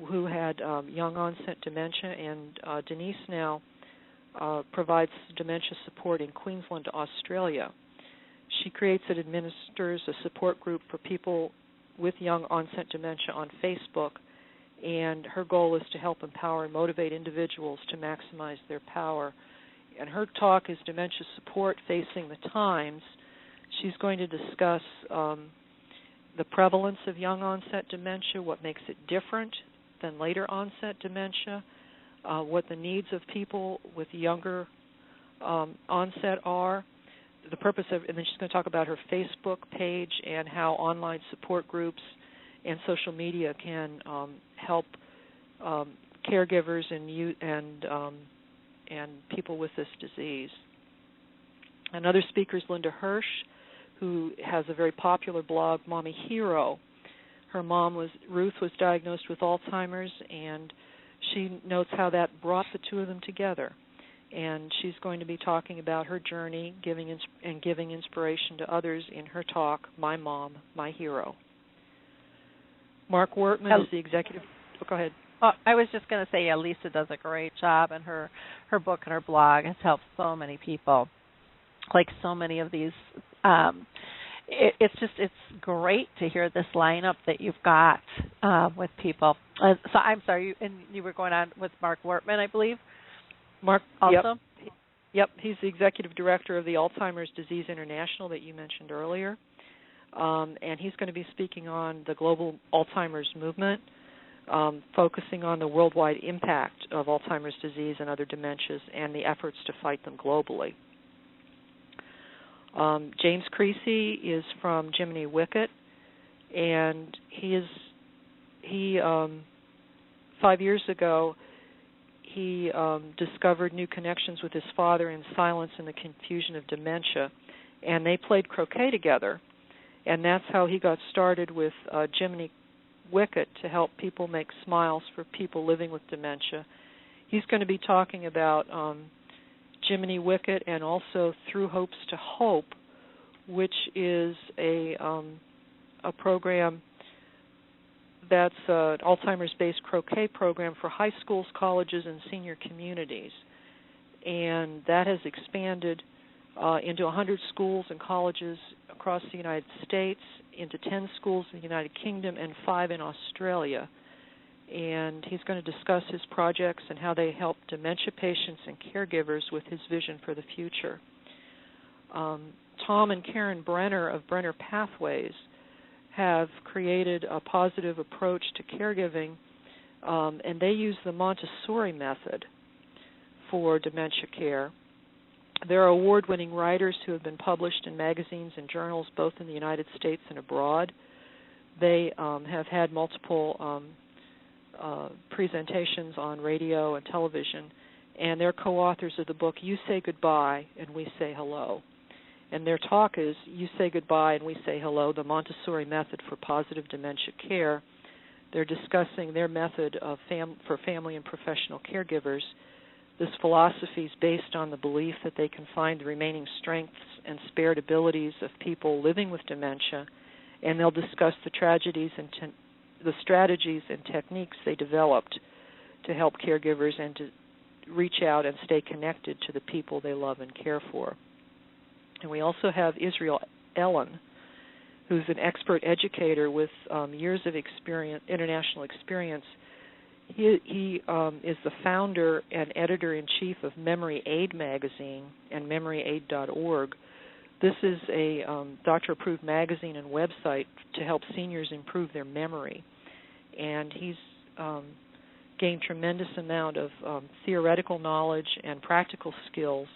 [SPEAKER 4] who had young onset dementia, and Denise now provides dementia support in Queensland, Australia. She creates and administers a support group for people with young onset dementia on Facebook, and her goal is to help empower and motivate individuals to maximize their power. And her talk is Dementia Support Facing the Times. She's going to discuss the prevalence of young onset dementia, what makes it different than later onset dementia, what the needs of people with younger onset are, the purpose of, and then she's going to talk about her Facebook page and how online support groups and social media can help caregivers and people with this disease. Another speaker is Linda Hirsch, who has a very popular blog, Mommy Hero. Her mom, Ruth, was diagnosed with Alzheimer's, and she notes how that brought the two of them together. And she's going to be talking about her journey, giving inspiration to others in her talk, My Mom, My Hero. Mark Wortman is the executive. Oh, go ahead.
[SPEAKER 3] I was just going to say, Lisa does a great job, and her book and her blog has helped so many people. Like so many of these, it's great to hear this lineup that you've got with people. So I'm sorry, you were going on with Mark Wortman, I believe. Mark also?
[SPEAKER 4] Yep, he's the executive director of the Alzheimer's Disease International that you mentioned earlier. And he's going to be speaking on the global Alzheimer's movement, focusing on the worldwide impact of Alzheimer's disease and other dementias and the efforts to fight them globally. James Creasy is from Jiminy Wicket, and he 5 years ago, he discovered new connections with his father in silence and the confusion of dementia, and they played croquet together, and that's how he got started with Jiminy Wicket to help people make smiles for people living with dementia. He's going to be talking about Jiminy Wicket and also Through Hopes to Hope, which is a program that's an Alzheimer's-based croquet program for high schools, colleges, and senior communities. And that has expanded into 100 schools and colleges across the United States, into 10 schools in the United Kingdom, and 5 in Australia. And he's going to discuss his projects and how they help dementia patients and caregivers with his vision for the future. Tom and Karen Brenner of Brenner Pathways have created a positive approach to caregiving, and they use the Montessori method for dementia care. There are award-winning writers who have been published in magazines and journals both in the United States and abroad. They have had multiple presentations on radio and television, and they're co-authors of the book You Say Goodbye and We Say Hello. And their talk is You Say Goodbye and We Say Hello, the Montessori Method for Positive Dementia Care. They're discussing their method of for family and professional caregivers. This philosophy is based on the belief that they can find the remaining strengths and spared abilities of people living with dementia, and they'll discuss the strategies and techniques they developed to help caregivers and to reach out and stay connected to the people they love and care for. And we also have Israel Ellen, who's an expert educator with years of international experience. He is the founder and editor-in-chief of Memory Aid magazine and memoryaid.org. This is a doctor-approved magazine and website to help seniors improve their memory. And he's gained tremendous amount of theoretical knowledge and practical skills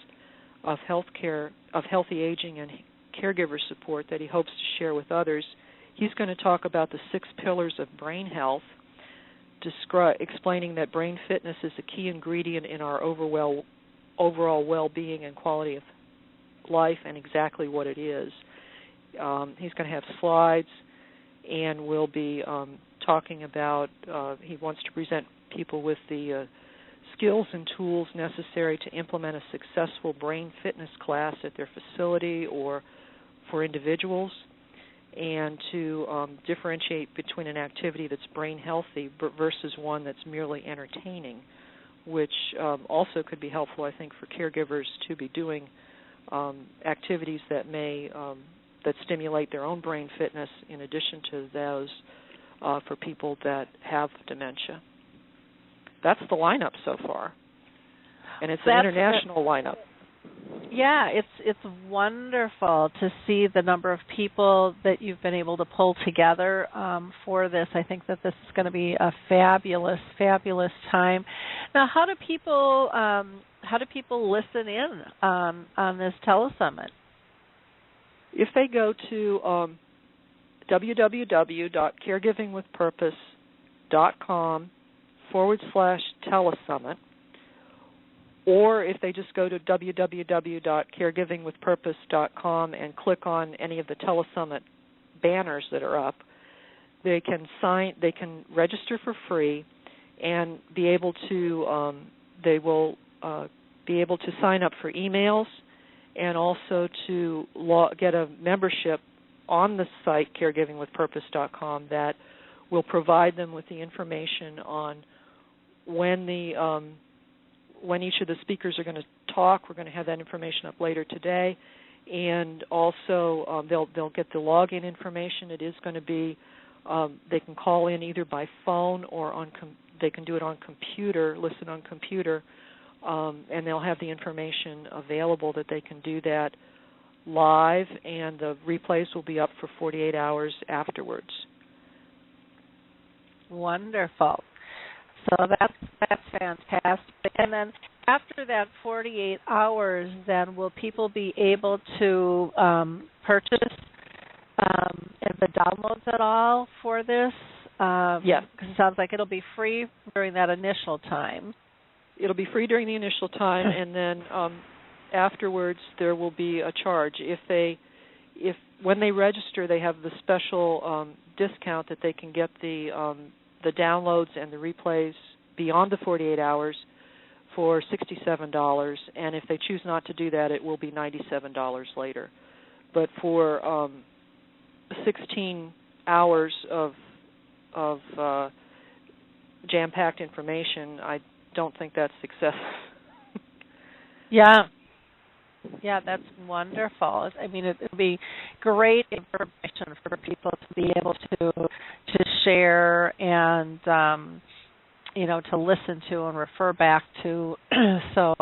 [SPEAKER 4] of healthcare, of healthy aging and caregiver support that he hopes to share with others. He's going to talk about the 6 pillars of brain health, explaining that brain fitness is a key ingredient in our overall well-being and quality of life, and exactly what it is. He's going to have slides, and we'll be talking about, he wants to present people with the skills and tools necessary to implement a successful brain fitness class at their facility or for individuals, and to differentiate between an activity that's brain healthy versus one that's merely entertaining, which also could be helpful, I think, for caregivers to be doing activities that may that stimulate their own brain fitness in addition to those for people that have dementia. That's the lineup so far, and it's an international lineup.
[SPEAKER 3] Yeah, it's wonderful to see the number of people that you've been able to pull together for this. I think that this is going to be a fabulous, fabulous time. Now, how do people listen in on this telesummit?
[SPEAKER 4] If they go to www.caregivingwithpurpose.com/telesummit, or if they just go to www.caregivingwithpurpose.com and click on any of the Telesummit banners that are up, they can register for free and be able to they will be able to sign up for emails and also to get a membership on the site caregivingwithpurpose.com that will provide them with the information on when each of the speakers are going to talk. We're going to have that information up later today, and also they'll get the login information. It is going to be they can call in either by phone or they can do it on computer, listen on computer, and they'll have the information available that they can do that live, and the replays will be up for 48 hours afterwards.
[SPEAKER 3] Wonderful. So that's fantastic. And then after that 48 hours, then will people be able to purchase the downloads at all for this?
[SPEAKER 4] Yes.
[SPEAKER 3] Because it sounds like it'll be free during that initial time.
[SPEAKER 4] It'll be free during the initial time, and then afterwards there will be a charge. If when they register, they have the special discount that they can get the downloads and the replays beyond the 48 hours for $67, and if they choose not to do that, it will be $97 later. But for 16 hours of jam-packed information, I don't think that's success.
[SPEAKER 3] Yeah, that's wonderful. I mean, it would be great information for people to be able to share and to listen to and refer back to. So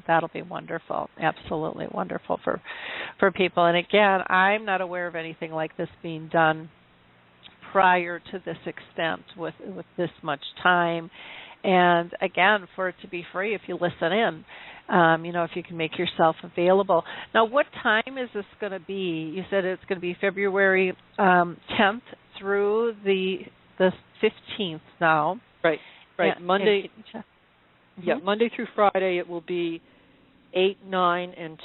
[SPEAKER 3] that'll be wonderful, absolutely wonderful for people. And again, I'm not aware of anything like this being done prior to this extent with this much time. And again, for it to be free if you listen in. if you can make yourself available. Now, what time is this going to be? You said it's going to be February 10th through the 15th now.
[SPEAKER 4] Right. Monday.
[SPEAKER 3] Mm-hmm.
[SPEAKER 4] Monday through Friday it will be 8, 9, and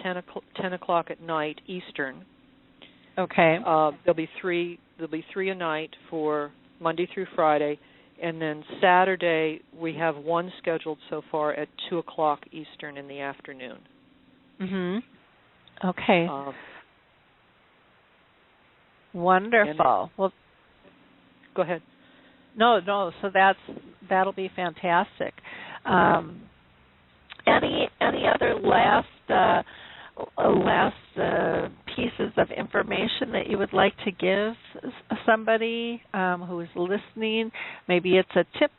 [SPEAKER 4] 10 o'clock at night Eastern.
[SPEAKER 3] Okay.
[SPEAKER 4] There'll be three a night for Monday through Friday, and then Saturday we have one scheduled so far at 2 o'clock Eastern in the afternoon.
[SPEAKER 3] Mm-hmm. Okay. Wonderful. Well,
[SPEAKER 4] go ahead.
[SPEAKER 3] No. So that'll be fantastic. Any other last pieces of information that you would like to give somebody who is listening? Maybe it's a tip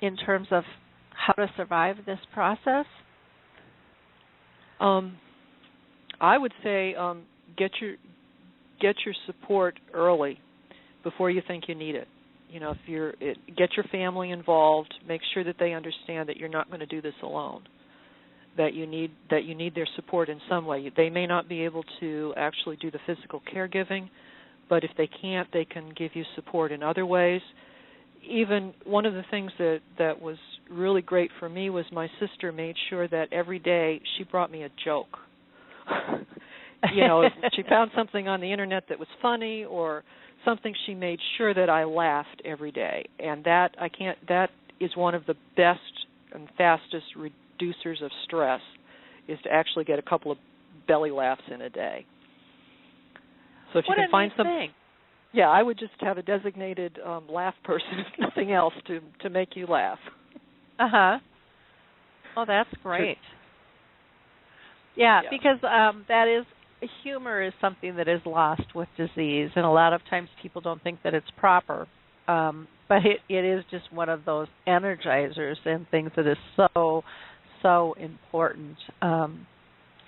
[SPEAKER 3] in terms of how to survive this process.
[SPEAKER 4] I would say get your support early before you think you need it. Get your family involved. Make sure that they understand that you're not going to do this alone. That you need their support in some way. They may not be able to actually do the physical caregiving, but if they can't, they can give you support in other ways. Even one of the things that was really great for me was my sister made sure that every day she brought me a joke. She found something on the internet that was funny or something, she made sure that I laughed every day. And that is one of the best and fastest reducers of stress, is to actually get a couple of belly laughs in a day. So if you can find something, I would just have a designated laugh person, if nothing else, to make you laugh.
[SPEAKER 3] Oh, that's great. Yeah, because that is, humor is something that is lost with disease, and a lot of times people don't think that it's proper. But it is just one of those energizers and things that is so important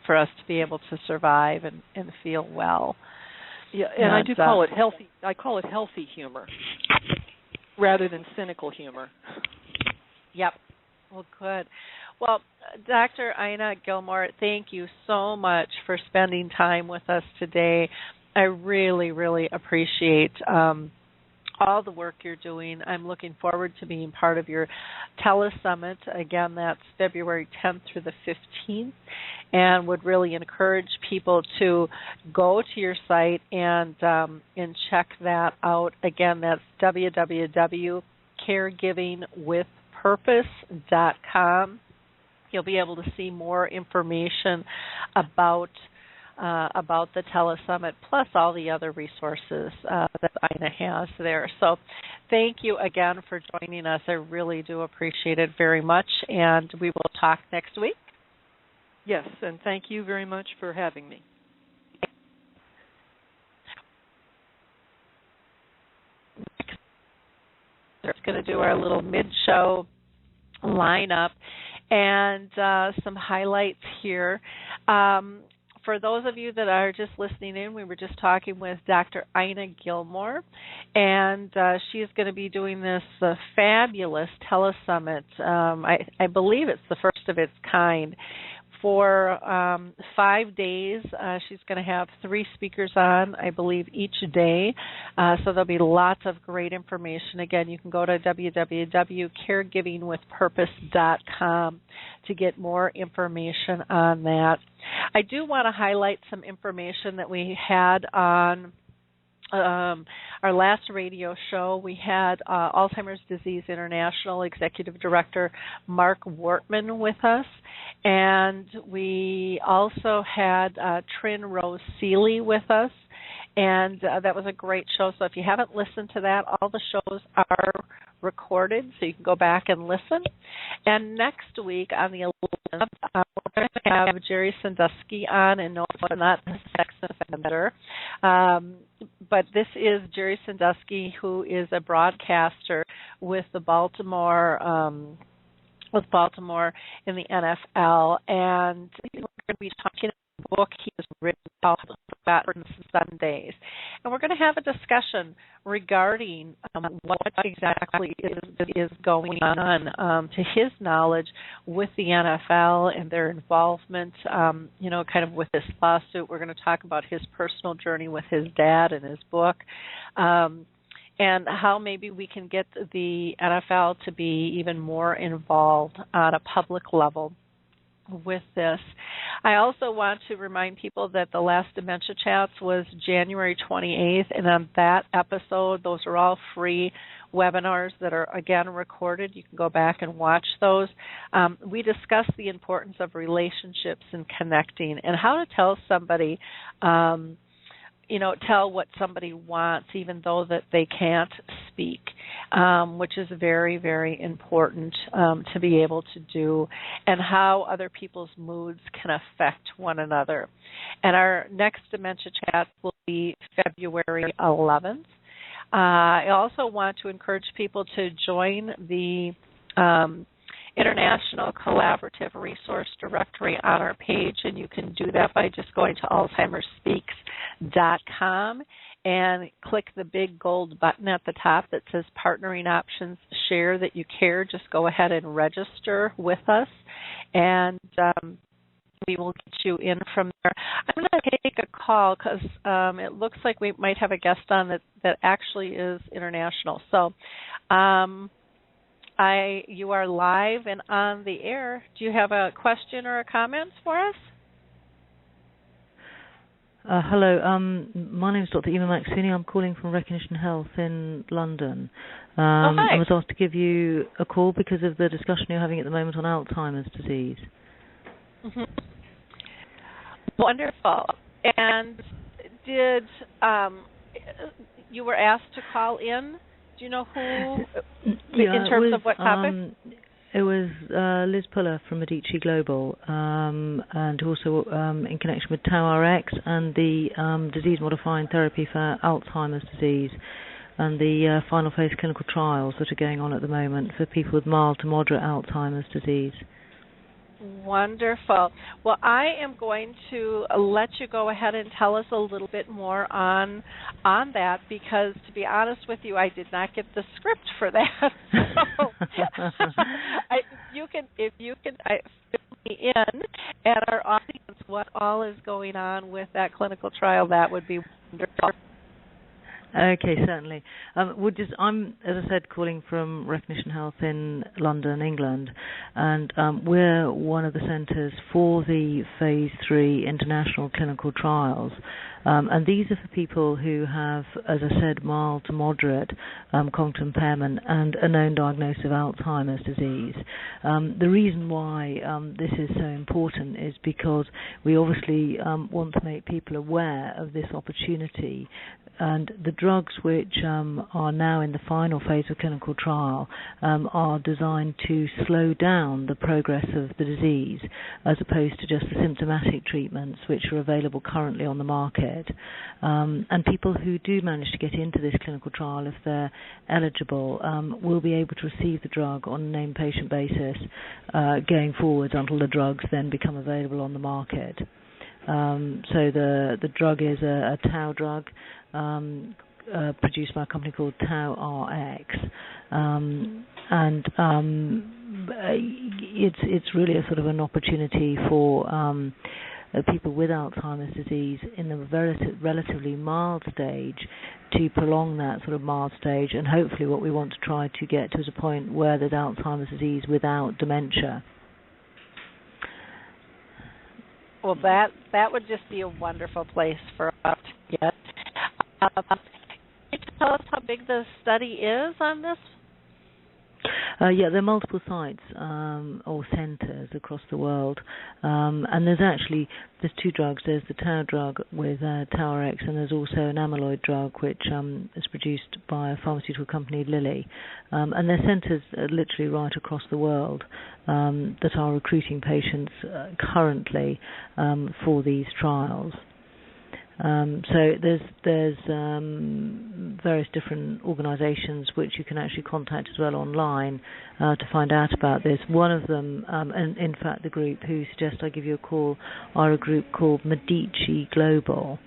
[SPEAKER 3] for us to be able to survive and feel well.
[SPEAKER 4] Yeah, and I do call it healthy. I call it healthy humor rather than cynical humor.
[SPEAKER 3] Yep. Well, good. Well, Dr. Ina Gilmore, thank you so much for spending time with us today. I really, really appreciate all the work you're doing. I'm looking forward to being part of your Telesummit. Again, that's February 10th through the 15th, and would really encourage people to go to your site and check that out. Again, that's www.caregivingwithpurpose.com. You'll be able to see more information about the Telesummit, plus all the other resources that Ina has there. So thank you again for joining us. I really do appreciate it very much, and we will talk next week.
[SPEAKER 4] Yes, and thank you very much for having me.
[SPEAKER 3] We're going to do our little mid-show lineup and some highlights here. For those of you that are just listening in, we were just talking with Dr. Ina Gilmore, and she is going to be doing this fabulous Telesummit. I believe it's the first of its kind. For 5 days, she's going to have 3 speakers on, I believe, each day. So there'll be lots of great information. Again, you can go to www.caregivingwithpurpose.com to get more information on that. I do want to highlight some information that we had on our last radio show. We had Alzheimer's Disease International Executive Director Mark Wortman with us, and we also had Trin Rose Seeley with us, and that was a great show. So if you haven't listened to that, all the shows are recorded, so you can go back and listen. And next week on the 11th, we're going to have Jerry Sandusky on, and no, it's not a sex offender, but this is Jerry Sandusky, who is a broadcaster with the Baltimore in the NFL, and we're going to be talking about a book he has written called Saturdays and Sundays. And we're going to have a discussion regarding what exactly is going on, to his knowledge, with the NFL and their involvement, kind of with this lawsuit. We're going to talk about his personal journey with his dad and his book, and how maybe we can get the NFL to be even more involved on a public level with this. I also want to remind people that the last Dementia Chats was January 28th, and on that episode, those are all free webinars that are, again, recorded. You can go back and watch those. We discussed the importance of relationships and connecting, and how to tell somebody, tell what somebody wants, even though that they can't speak, which is very, very important to be able to do, and how other people's moods can affect one another. And our next Dementia Chat will be February 11th. I also want to encourage people to join the International Collaborative Resource Directory on our page, and you can do that by just going to alzheimerspeaks.com and click the big gold button at the top that says Partnering Options, Share That You Care. Just go ahead and register with us, and we will get you in from there. I'm going to take a call because it looks like we might have a guest on that actually is international. So you are live and on the air. Do you have a question or a comment for us?
[SPEAKER 5] Hello. My name is Dr. Ema MacSweeney. I'm calling from Recognition Health in London.
[SPEAKER 3] Hi.
[SPEAKER 5] I was asked to give you a call because of the discussion you're having at the moment on Alzheimer's disease.
[SPEAKER 3] Mm-hmm. Wonderful. And did you were asked to call in? Do you know who, in terms of what topic?
[SPEAKER 5] It was Liz Puller from Medici Global, and also in connection with TauRx and the disease-modifying therapy for Alzheimer's disease, and the final phase clinical trials that are going on at the moment for people with mild to moderate Alzheimer's disease.
[SPEAKER 3] Wonderful. Well, I am going to let you go ahead and tell us a little bit more on that, because, to be honest with you, I did not get the script for that. So, if you can fill me in and our audience what all is going on with that clinical trial, that would be wonderful.
[SPEAKER 5] Okay, certainly. I'm, as I said, calling from Recognition Health in London, England, and we're one of the centres for the Phase 3 international clinical trials. And these are for people who have, as I said, mild to moderate cognitive impairment and a known diagnosis of Alzheimer's disease. The reason why this is so important is because we obviously want to make people aware of this opportunity, and the drugs which are now in the final phase of clinical trial are designed to slow down the progress of the disease, as opposed to just the symptomatic treatments which are available currently on the market. And people who do manage to get into this clinical trial, if they're eligible, will be able to receive the drug on a named patient basis going forward until the drugs then become available on the market. So the drug is a tau drug produced by a company called TauRx, and it's really a sort of an opportunity for people with Alzheimer's disease in the relatively mild stage to prolong that sort of mild stage, and hopefully what we want to try to get to is a point where there's Alzheimer's disease without dementia.
[SPEAKER 3] Well, that would just be a wonderful place for us to get. Can you tell us how big the study is on this?
[SPEAKER 5] Yeah, there are multiple sites or centres across the world, and there's two drugs. There's the tau drug with TauRx, and there's also an amyloid drug which is produced by a pharmaceutical company, Lilly. And there are centres literally right across the world that are recruiting patients currently for these trials. So there's various different organisations which you can actually contact as well online to find out about this. One of them, and in fact the group who suggest I give you a call, are a group called Medici Global,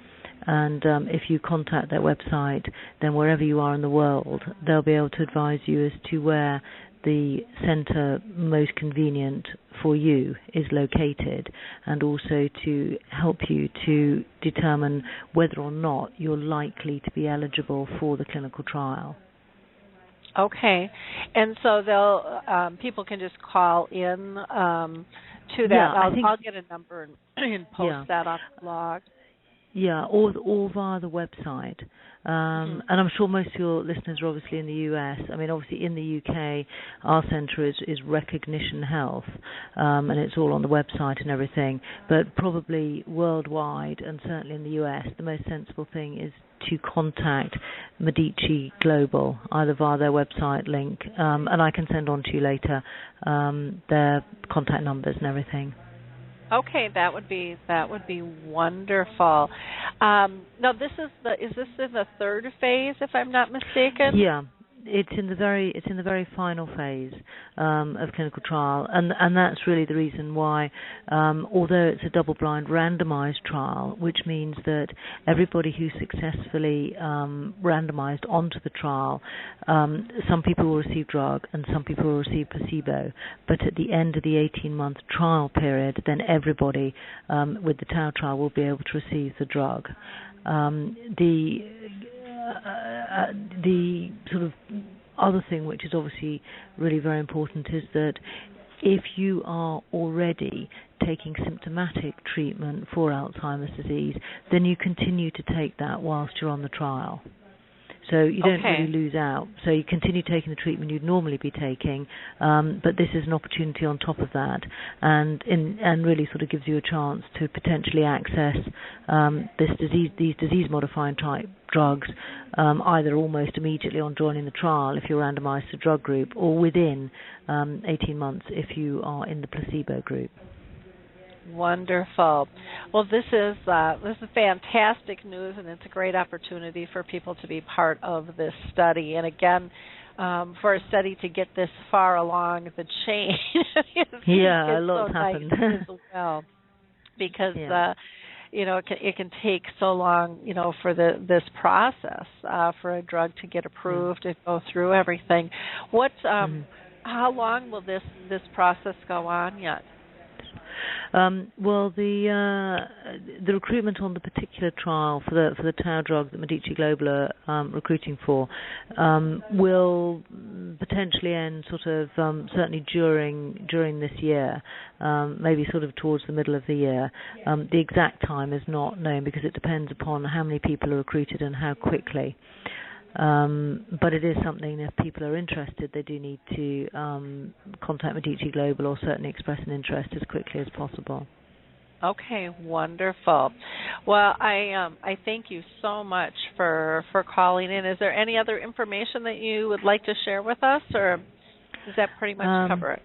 [SPEAKER 5] And if you contact their website, then wherever you are in the world, they'll be able to advise you as to where the centre most convenient for you is located, and also to help you to determine whether or not you're likely to be eligible for the clinical trial.
[SPEAKER 3] Okay, and so they'll people can just call in to that.
[SPEAKER 5] Yeah,
[SPEAKER 3] I'll get a number and post that on the blog.
[SPEAKER 5] Yeah, or via the website. And I'm sure most of your listeners are obviously in the US. I mean, obviously in the UK, our centre is Recognition Health, and it's all on the website and everything. But probably worldwide, and certainly in the US, the most sensible thing is to contact Medici Global, either via their website link, and I can send on to you later their contact numbers and everything.
[SPEAKER 3] Okay, that would be wonderful. Now, is this in the third phase, if I'm not mistaken?
[SPEAKER 5] Yeah, it's in the very final phase of clinical trial, and that's really the reason why, although it's a double-blind randomized trial, which means that everybody who's successfully randomized onto the trial, some people will receive drug and some people will receive placebo, but at the end of the 18-month trial period, then everybody with the TAU trial will be able to receive the drug. The sort of other thing, which is obviously really very important, is that if you are already taking symptomatic treatment for Alzheimer's disease, then you continue to take that whilst you're on the trial. So you don't really lose out. So you continue taking the treatment you'd normally be taking, but this is an opportunity on top of that, and really sort of gives you a chance to potentially access these disease-modifying type drugs, either almost immediately on joining the trial if you're randomised to drug group, or within 18 months if you are in the placebo group.
[SPEAKER 3] Wonderful. Well, this is fantastic news, and it's a great opportunity for people to be part of this study. And again, for a study to get this far along the chain,
[SPEAKER 5] a lot's happened
[SPEAKER 3] as well, because it can take so long, for this process for a drug to get approved and go through everything. How long will this process go on yet?
[SPEAKER 5] Well, the recruitment on the particular trial for the TAU drug that Medici Global are recruiting for will potentially end sort of certainly during this year, maybe sort of towards the middle of the year. The exact time is not known because it depends upon how many people are recruited and how quickly. But it is something, if people are interested, they do need to contact Medici Global or certainly express an interest as quickly as possible.
[SPEAKER 3] Okay, wonderful. Well, I thank you so much for calling in. Is there any other information that you would like to share with us, or does that pretty much cover it?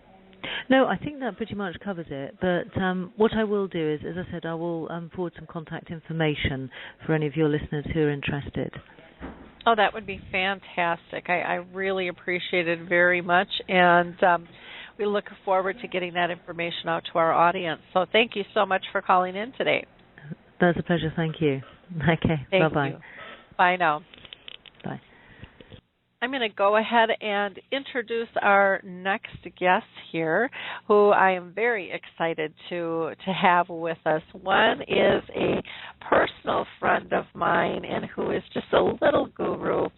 [SPEAKER 5] No, I think that pretty much covers it. But what I will do is, as I said, I will forward some contact information for any of your listeners who are interested.
[SPEAKER 3] Oh, that would be fantastic. I really appreciate it very much, and we look forward to getting that information out to our audience. So thank you so much for calling in today.
[SPEAKER 5] That's a pleasure. Thank you. Okay, bye-bye.
[SPEAKER 3] You. Bye now.
[SPEAKER 5] Bye.
[SPEAKER 3] I'm going to go ahead and introduce our next guest here, who I am very excited to have with us. One is a personal friend of mine and who is just a little guru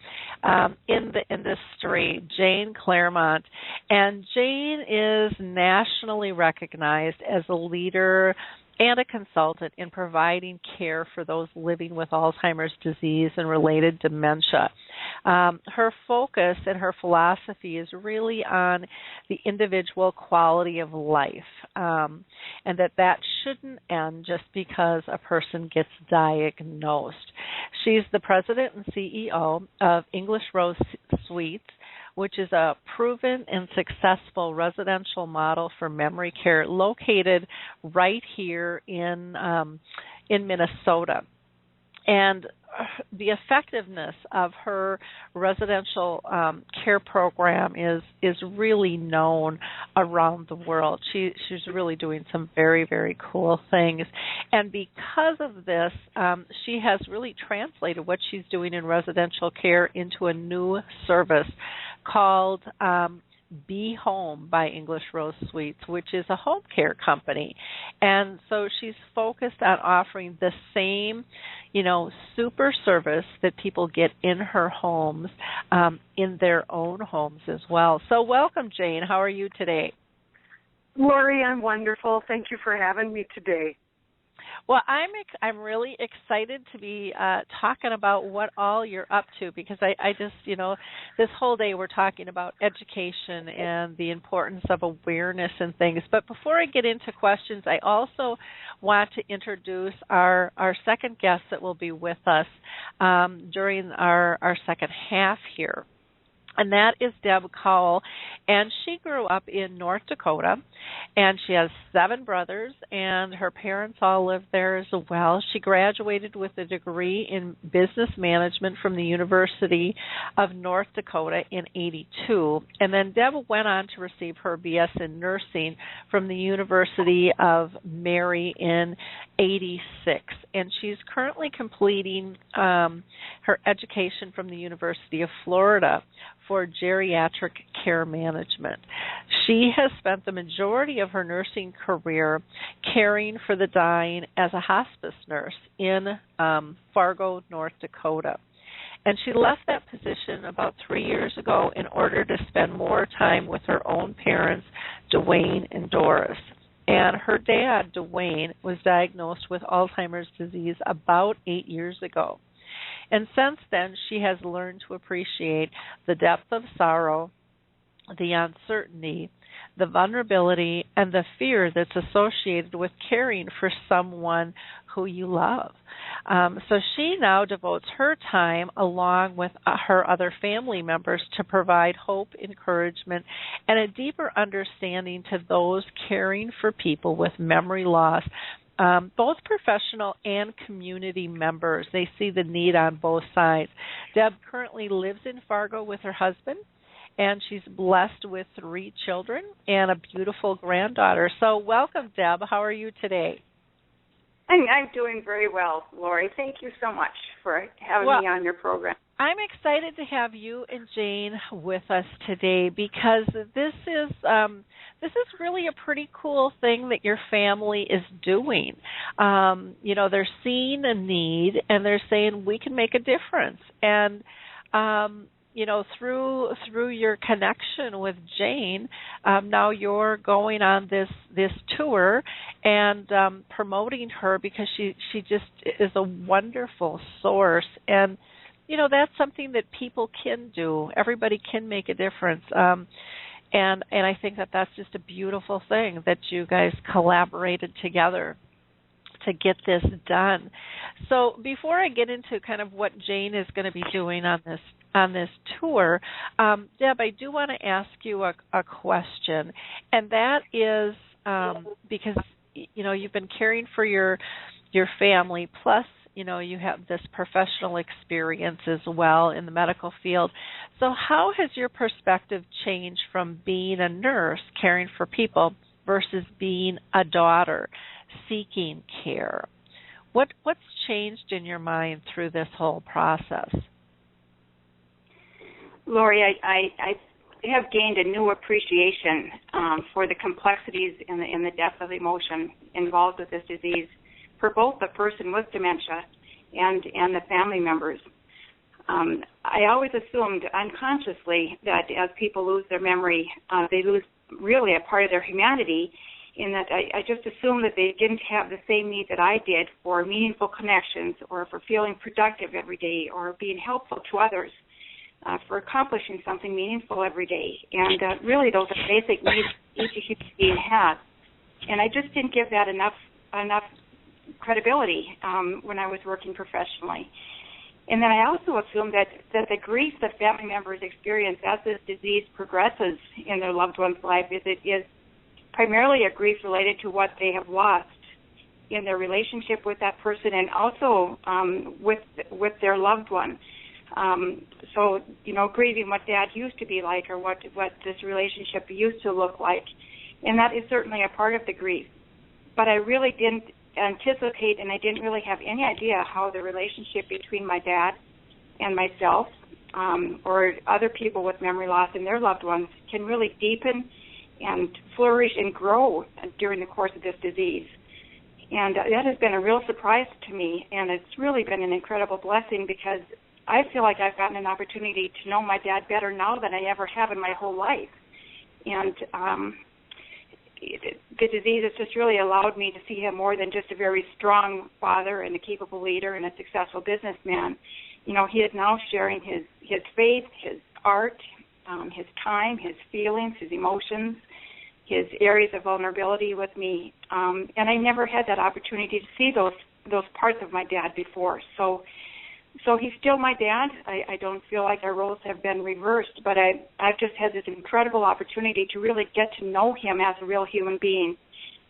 [SPEAKER 3] in the industry, Jayne Clairmont. And Jayne is nationally recognized as a leader and a consultant in providing care for those living with Alzheimer's disease and related dementia. Her focus and her philosophy is really on the individual quality of life, and that shouldn't end just because a person gets diagnosed. She's the president and CEO of English Rose Suites, which is a proven and successful residential model for memory care located right here in Minnesota. And the effectiveness of her residential care program is really known around the world. She's really doing some very, very cool things. And because of this, she has really translated what she's doing in residential care into a new service called Be Home by English Rose Suites, which is a home care company. And so she's focused on offering the same, super service that people get in her homes, in their own homes as well. So welcome, Jayne. How are you today?
[SPEAKER 6] Lori, I'm wonderful. Thank you for having me today.
[SPEAKER 3] Well, I'm really excited to be talking about what all you're up to, because I just, this whole day we're talking about education and the importance of awareness and things. But before I get into questions, I also want to introduce our second guest that will be with us during our second half here. And that is Deb Kaul, and she grew up in North Dakota, and she has 7 brothers, and her parents all live there as well. She graduated with a degree in business management from the University of North Dakota in '82, and then Deb went on to receive her BS in nursing from the University of Mary in '86, and she's currently completing her education from the University of Florida for geriatric care management. She has spent the majority of her nursing career caring for the dying as a hospice nurse in Fargo, North Dakota. And she left that position about 3 years ago in order to spend more time with her own parents, Duane and Doris. And her dad, Duane, was diagnosed with Alzheimer's disease about 8 years ago. And since then, she has learned to appreciate the depth of sorrow, the uncertainty, the vulnerability, and the fear that's associated with caring for someone who you love. So she now devotes her time, along with her other family members, to provide hope, encouragement, and a deeper understanding to those caring for people with memory loss, both professional and community members. They see the need on both sides. Deb currently lives in Fargo with her husband, and she's blessed with 3 children and a beautiful granddaughter. So welcome, Deb. How are you today?
[SPEAKER 6] I'm doing very well, Lori. Thank you so much for having me on your program.
[SPEAKER 3] I'm excited to have you and Jayne with us today, because this is really a pretty cool thing that your family is doing. They're seeing a need, and they're saying we can make a difference. And through your connection with Jayne, now you're going on this tour and promoting her, because she just is a wonderful source. And that's something that people can do. Everybody can make a difference. And I think that's just a beautiful thing that you guys collaborated together to get this done. So before I get into kind of what Jayne is going to be doing on this tour, Deb, I do want to ask you a question, and that is because you've been caring for your family, plus you have this professional experience as well in the medical field. So how has your perspective changed from being a nurse caring for people versus being a daughter seeking care? What's changed in your mind through this whole process?
[SPEAKER 6] Lori, I have gained a new appreciation for the complexities and the depth of emotion involved with this disease for both the person with dementia and the family members. I always assumed unconsciously that as people lose their memory, they lose really a part of their humanity, in that I just assumed that they didn't have the same need that I did for meaningful connections, or for feeling productive every day, or being helpful to others, for accomplishing something meaningful every day. And really those are basic needs each human being has. And I just didn't give that enough credibility when I was working professionally. And then I also assumed that the grief that family members experience as this disease progresses in their loved one's life is primarily a grief related to what they have lost. in their relationship with that person, and also with their loved one. So, grieving what Dad used to be like, or what this relationship used to look like. And that is certainly a part of the grief. But I really didn't anticipate, and I didn't really have any idea how the relationship between my dad and myself, or other people with memory loss and their loved ones, can really deepen and flourish and grow during the course of this disease. And that has been a real surprise to me, and it's really been an incredible blessing, because I feel like I've gotten an opportunity to know my dad better now than I ever have in my whole life. And the disease has just really allowed me to see him more than just a very strong father and a capable leader and a successful businessman. He is now sharing his faith, his art, his time, his feelings, his emotions, his areas of vulnerability with me. And I never had that opportunity to see those parts of my dad before. So he's still my dad. I don't feel like our roles have been reversed, but I've just had this incredible opportunity to really get to know him as a real human being,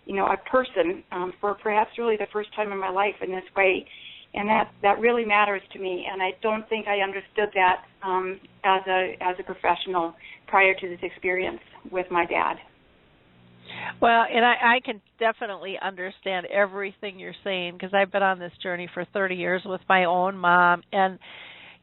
[SPEAKER 6] a person, for perhaps really the first time in my life in this way. And that really matters to me, and I don't think I understood that as a professional prior to this experience with my dad.
[SPEAKER 3] Well, and I can definitely understand everything you're saying, because I've been on this journey for 30 years with my own mom. And,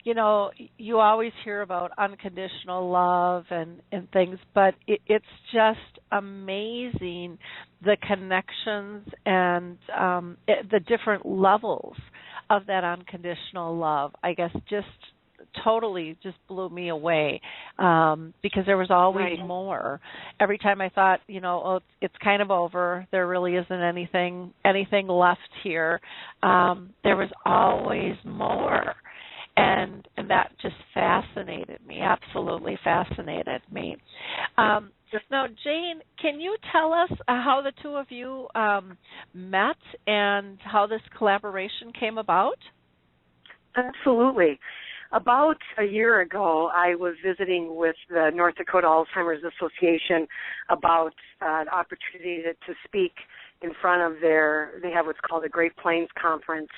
[SPEAKER 3] you always hear about unconditional love and things, but it's just amazing the connections and the different levels of that unconditional love. I guess just totally just blew me away, because there was always more. Every time I thought, it's kind of over, there really isn't anything left here, there was always more. And that just fascinated me, absolutely fascinated me. Now, Jayne, can you tell us how the two of you met and how this collaboration came about?
[SPEAKER 7] Absolutely. About a year ago, I was visiting with the North Dakota Alzheimer's Association about an opportunity to speak in front of they have what's called a Great Plains Conference.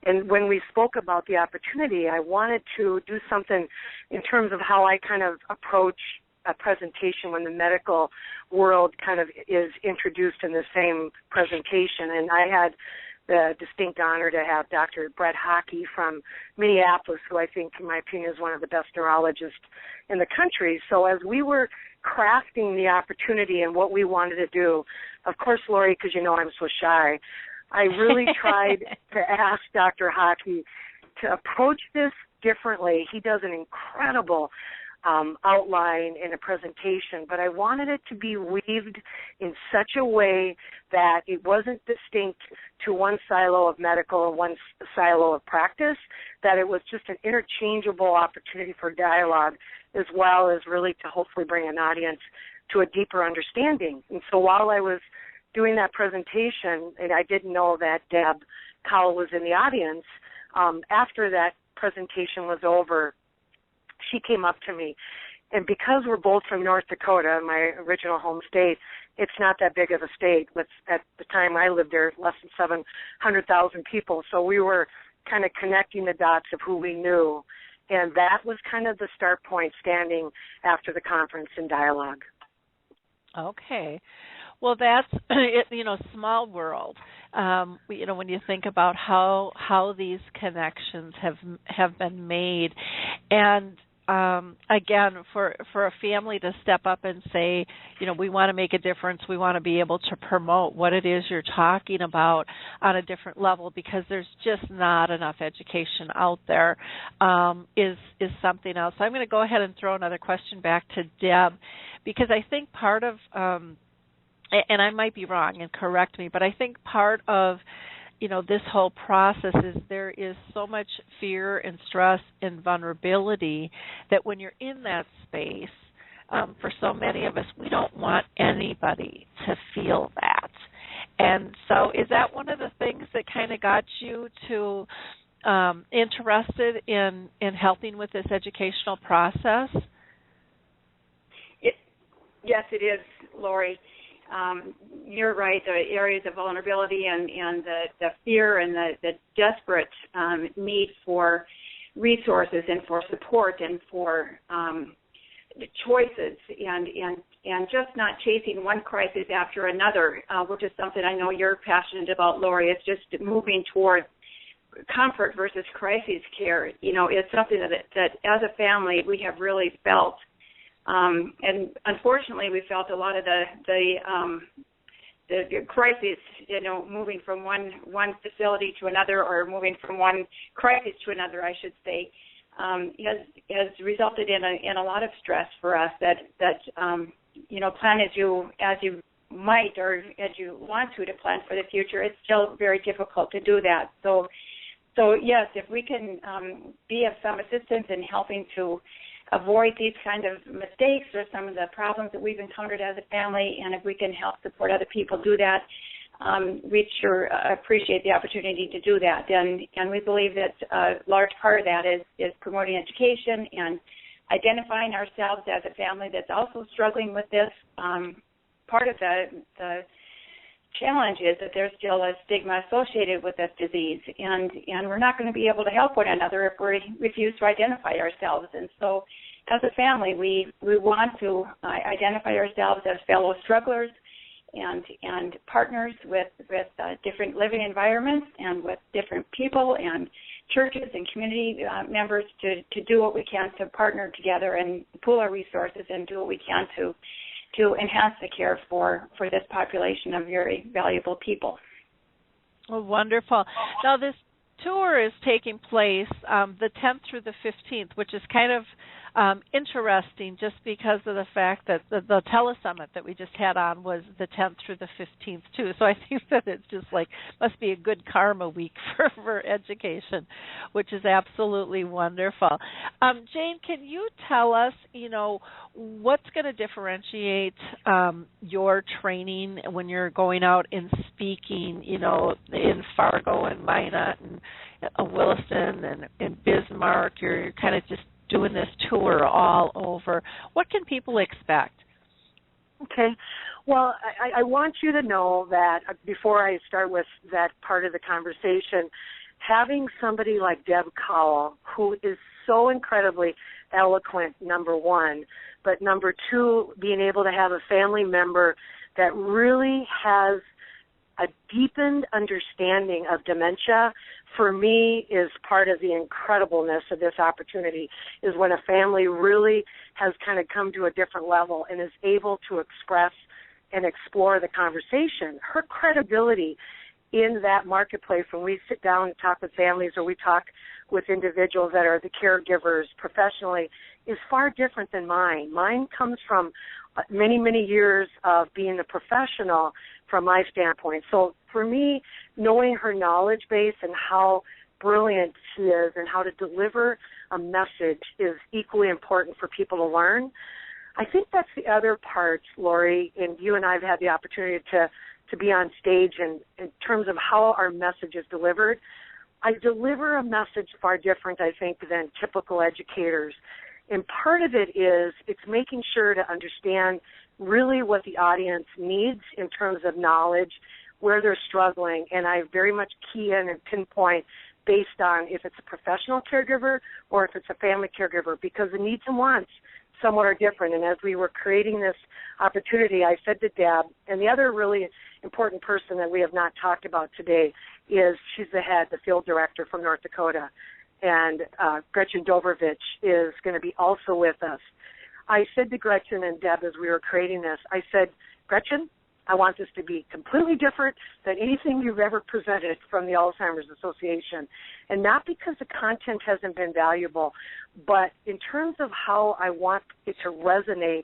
[SPEAKER 7] And when we spoke about the opportunity, I wanted to do something in terms of how I kind of approach a presentation when the medical world kind of is introduced in the same presentation. And I had the distinct honor to have Dr. Brett Hockey from Minneapolis, who I think, in my opinion, is one of the best neurologists in the country. So as we were crafting the opportunity and what we wanted to do, of course, Lori, because I'm so shy, I really tried to ask Dr. Hockey to approach this differently. He does an incredible outline in a presentation, but I wanted it to be weaved in such a way that it wasn't distinct to one silo of medical or one silo of practice, that it was just an interchangeable opportunity for dialogue, as well as really to hopefully bring an audience to a deeper understanding. And so while I was doing that presentation, and I didn't know that Deb Kaul was in the audience, after that presentation was over, she came up to me. And because we're both from North Dakota, my original home state, it's not that big of a state. At the time I lived there, less than 700,000 people. So we were kind of connecting the dots of who we knew. And that was kind of the start point, standing after the conference in dialogue.
[SPEAKER 3] Okay. Well, that's, small world. When you think about how these connections have been made. And again, for a family to step up and say, we want to make a difference, we want to be able to promote what it is you're talking about on a different level, because there's just not enough education out there, is something else. So I'm going to go ahead and throw another question back to Deb, because I think part of, and I might be wrong and correct me, but I think part of this whole process is there is so much fear and stress and vulnerability that when you're in that space, for so many of us, we don't want anybody to feel that. And so is that one of the things that kind of got you to interested in helping with this educational process?
[SPEAKER 6] Yes, it is, Lori. you're right, the areas of vulnerability and the fear and the desperate need for resources and for support and for choices and just not chasing one crisis after another, which is something I know you're passionate about, Lori. It's just moving toward comfort versus crisis care. It's something that as a family we have really felt. And unfortunately, we felt a lot of the crisis, moving from one facility to another, or moving from one crisis to another, I should say, has resulted in a lot of stress for us. That plan as you might or as you want to plan for the future. It's still very difficult to do that. So yes, if we can be of some assistance in helping to avoid these kind of mistakes or some of the problems that we've encountered as a family, and if we can help support other people do that, we sure appreciate the opportunity to do that. And we believe that a large part of that is promoting education and identifying ourselves as a family that's also struggling with this. Part of the challenge is that there's still a stigma associated with this disease, and we're not going to be able to help one another if we refuse to identify ourselves. And so as a family, we want to identify ourselves as fellow strugglers and partners with different living environments and with different people and churches and community members to do what we can to partner together and pool our resources and do what we can to enhance the care for this population of very valuable people.
[SPEAKER 3] Well, wonderful. Now, this tour is taking place the 10th through the 15th, which is kind of interesting just because of the fact that the Telesummit that we just had on was the 10th through the 15th, too. So I think that it's just must be a good karma week for education, which is absolutely wonderful. Jayne, can you tell us, what's going to differentiate your training when you're going out and speaking, in Fargo and Minot and Williston and Bismarck? You're kind of just doing this tour all over. What can people expect?
[SPEAKER 7] Okay. Well, I want you to know that before I start with that part of the conversation, having somebody like Deb Kaul, who is so incredibly eloquent, number one, but number two, being able to have a family member that really has a deepened understanding of dementia, for me, is part of the incredibleness of this opportunity, is when a family really has kind of come to a different level and is able to express and explore the conversation. Her credibility in that marketplace, when we sit down and talk with families or we talk with individuals that are the caregivers professionally, is far different than mine. Mine comes from many, many years of being a professional from my standpoint. So for me, knowing her knowledge base and how brilliant she is and how to deliver a message is equally important for people to learn. I think that's the other part, Lori, and you and I have had the opportunity to be on stage in terms of how our message is delivered. I deliver a message far different, I think, than typical educators. And part of it is it's making sure to understand really what the audience needs in terms of knowledge, where they're struggling, and I very much key in and pinpoint based on if it's a professional caregiver or if it's a family caregiver, because the needs and wants somewhat are different. And as we were creating this opportunity, I said to Deb, and the other really important person that we have not talked about today is she's the field director from North Dakota, and Gretchen Dobrovich is going to be also with us. I said to Gretchen and Deb as we were creating this, I said, Gretchen, I want this to be completely different than anything you've ever presented from the Alzheimer's Association. And not because the content hasn't been valuable, but in terms of how I want it to resonate,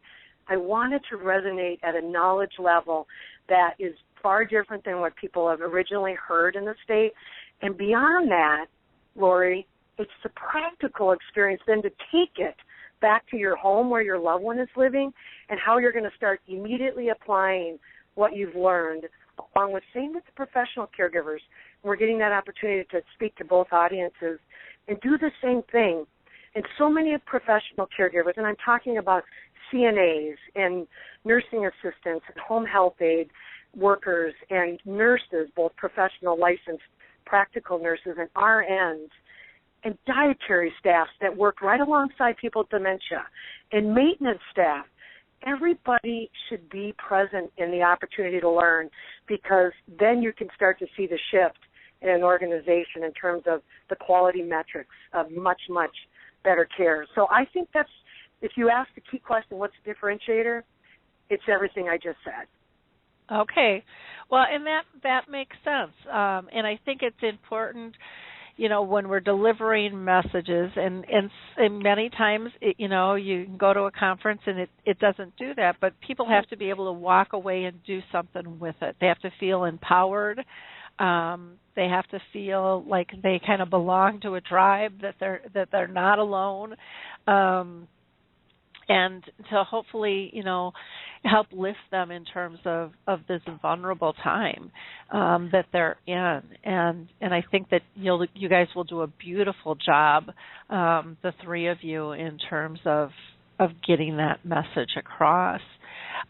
[SPEAKER 7] I want it to resonate at a knowledge level that is far different than what people have originally heard in the state. And beyond that, Lori, it's the practical experience then to take it back to your home where your loved one is living and how you're going to start immediately applying what you've learned, along with same with the professional caregivers. We're getting that opportunity to speak to both audiences and do the same thing. And so many of professional caregivers, and I'm talking about CNAs and nursing assistants and home health aid workers and nurses, both professional licensed practical nurses and RNs, and dietary staffs that work right alongside people with dementia, and maintenance staff. Everybody should be present in the opportunity to learn, because then you can start to see the shift in an organization in terms of the quality metrics of much, much better care. So I think that's, if you ask the key question, what's the differentiator, it's everything I just said.
[SPEAKER 3] Okay. Well, and that makes sense. And I think it's important, when we're delivering messages, and many times, you can go to a conference and it doesn't do that, but people have to be able to walk away and do something with it. They have to feel empowered. They have to feel like they kind of belong to a tribe, that they're not alone. And to hopefully, help lift them in terms of this vulnerable time that they're in. And I think that you guys will do a beautiful job, the three of you, in terms of getting that message across.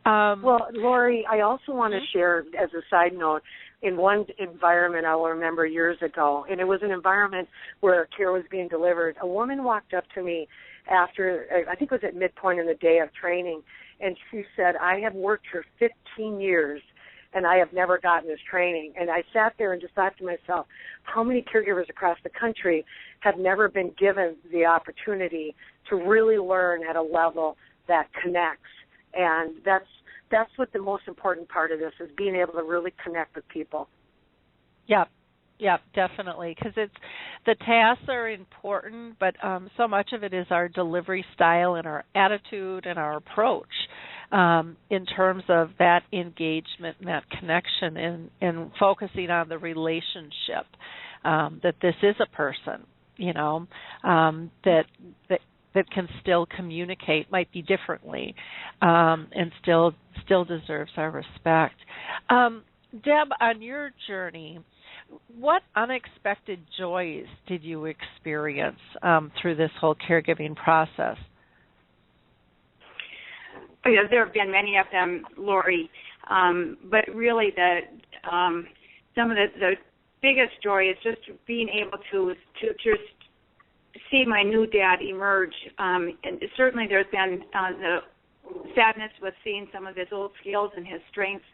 [SPEAKER 7] Well, Lori, I also want to share, as a side note, in one environment I will remember years ago, and it was an environment where care was being delivered. A woman walked up to me after, I think it was at midpoint in the day of training, and she said, I have worked for 15 years and I have never gotten this training. And I sat there and just thought to myself, how many caregivers across the country have never been given the opportunity to really learn at a level that connects? And that's what the most important part of this is, being able to really connect with people.
[SPEAKER 3] Yeah, definitely, because the tasks are important, but so much of it is our delivery style and our attitude and our approach in terms of that engagement and that connection, and focusing on the relationship, that this is a person, that can still communicate, might be differently, and still deserves our respect. Deb, on your journey, what unexpected joys did you experience through this whole caregiving process?
[SPEAKER 6] There have been many of them, Lori, but really some of the biggest joy is just being able to just see my new dad emerge. And certainly there's been the sadness with seeing some of his old skills and his strengths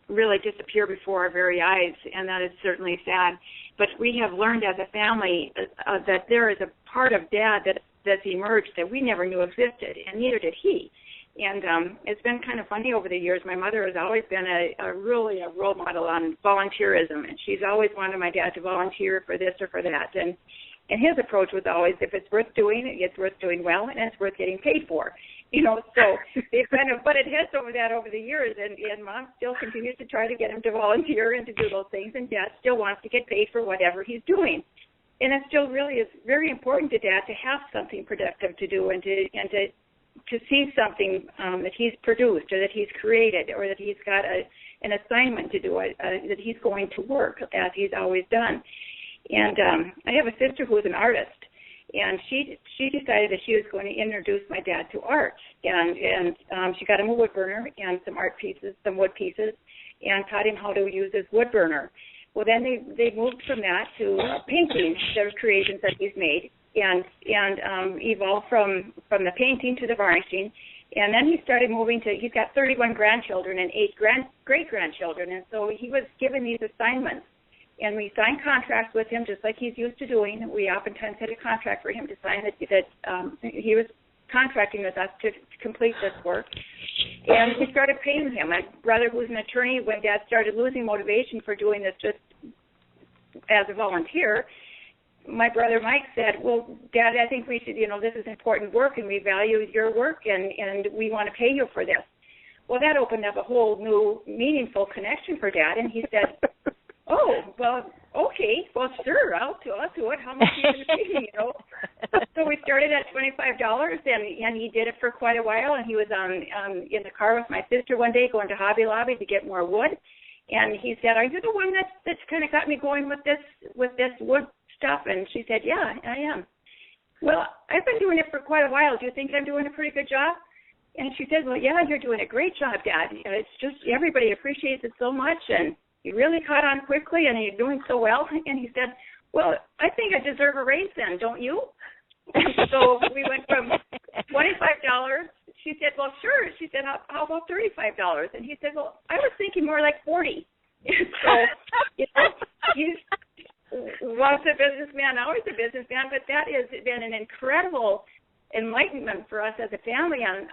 [SPEAKER 6] really disappear before our very eyes, and that is certainly sad. But we have learned as a family that there is a part of Dad that's emerged that we never knew existed, and neither did he. And it's been kind of funny over the years. My mother has always been a really a role model on volunteerism, and she's always wanted my dad to volunteer for this or for that. And his approach was always, if it's worth doing, it's worth doing well, and it's worth getting paid for. So they've kind of butted heads over that over the years, and Mom still continues to try to get him to volunteer and to do those things, and Dad still wants to get paid for whatever he's doing. And it still really is very important to Dad to have something productive to do, and to see something that he's produced or that he's created, or that he's got an assignment to do, that he's going to work as he's always done. And I have a sister who is an artist, and she decided that she was going to introduce my dad to art, and she got him a wood burner and some art pieces, some wood pieces, and taught him how to use his wood burner. Well, then they moved from that to painting, their creations that he's made, and evolved from the painting to the varnishing. And then he started moving to, he's got 31 grandchildren and 8 great-grandchildren, and so he was given these assignments. And we signed contracts with him just like he's used to doing. We oftentimes had a contract for him to sign that he was contracting with us to complete this work. And we started paying him. My brother, who's an attorney, when Dad started losing motivation for doing this just as a volunteer, my brother Mike said, well, Dad, I think we should, this is important work, and we value your work, and we want to pay you for this. Well, that opened up a whole new meaningful connection for Dad, and he said, oh, well, okay, well, sure, I'll do it. How much are you going to pay me, So we started at $25, and he did it for quite a while, and he was in the car with my sister one day going to Hobby Lobby to get more wood, and he said, are you the one that's kind of got me going with this wood stuff? And she said, yeah, I am. well, I've been doing it for quite a while. Do you think I'm doing a pretty good job? And she said, well, yeah, you're doing a great job, Dad. It's just everybody appreciates it so much, and you really caught on quickly, and you're doing so well. And he said, well, I think I deserve a raise then, don't you? And so we went from $25. She said, well, sure. She said, how about $35? And he said, well, I was thinking more like $40. So, he's once a businessman, always a businessman, but that has been an incredible enlightenment for us as a family on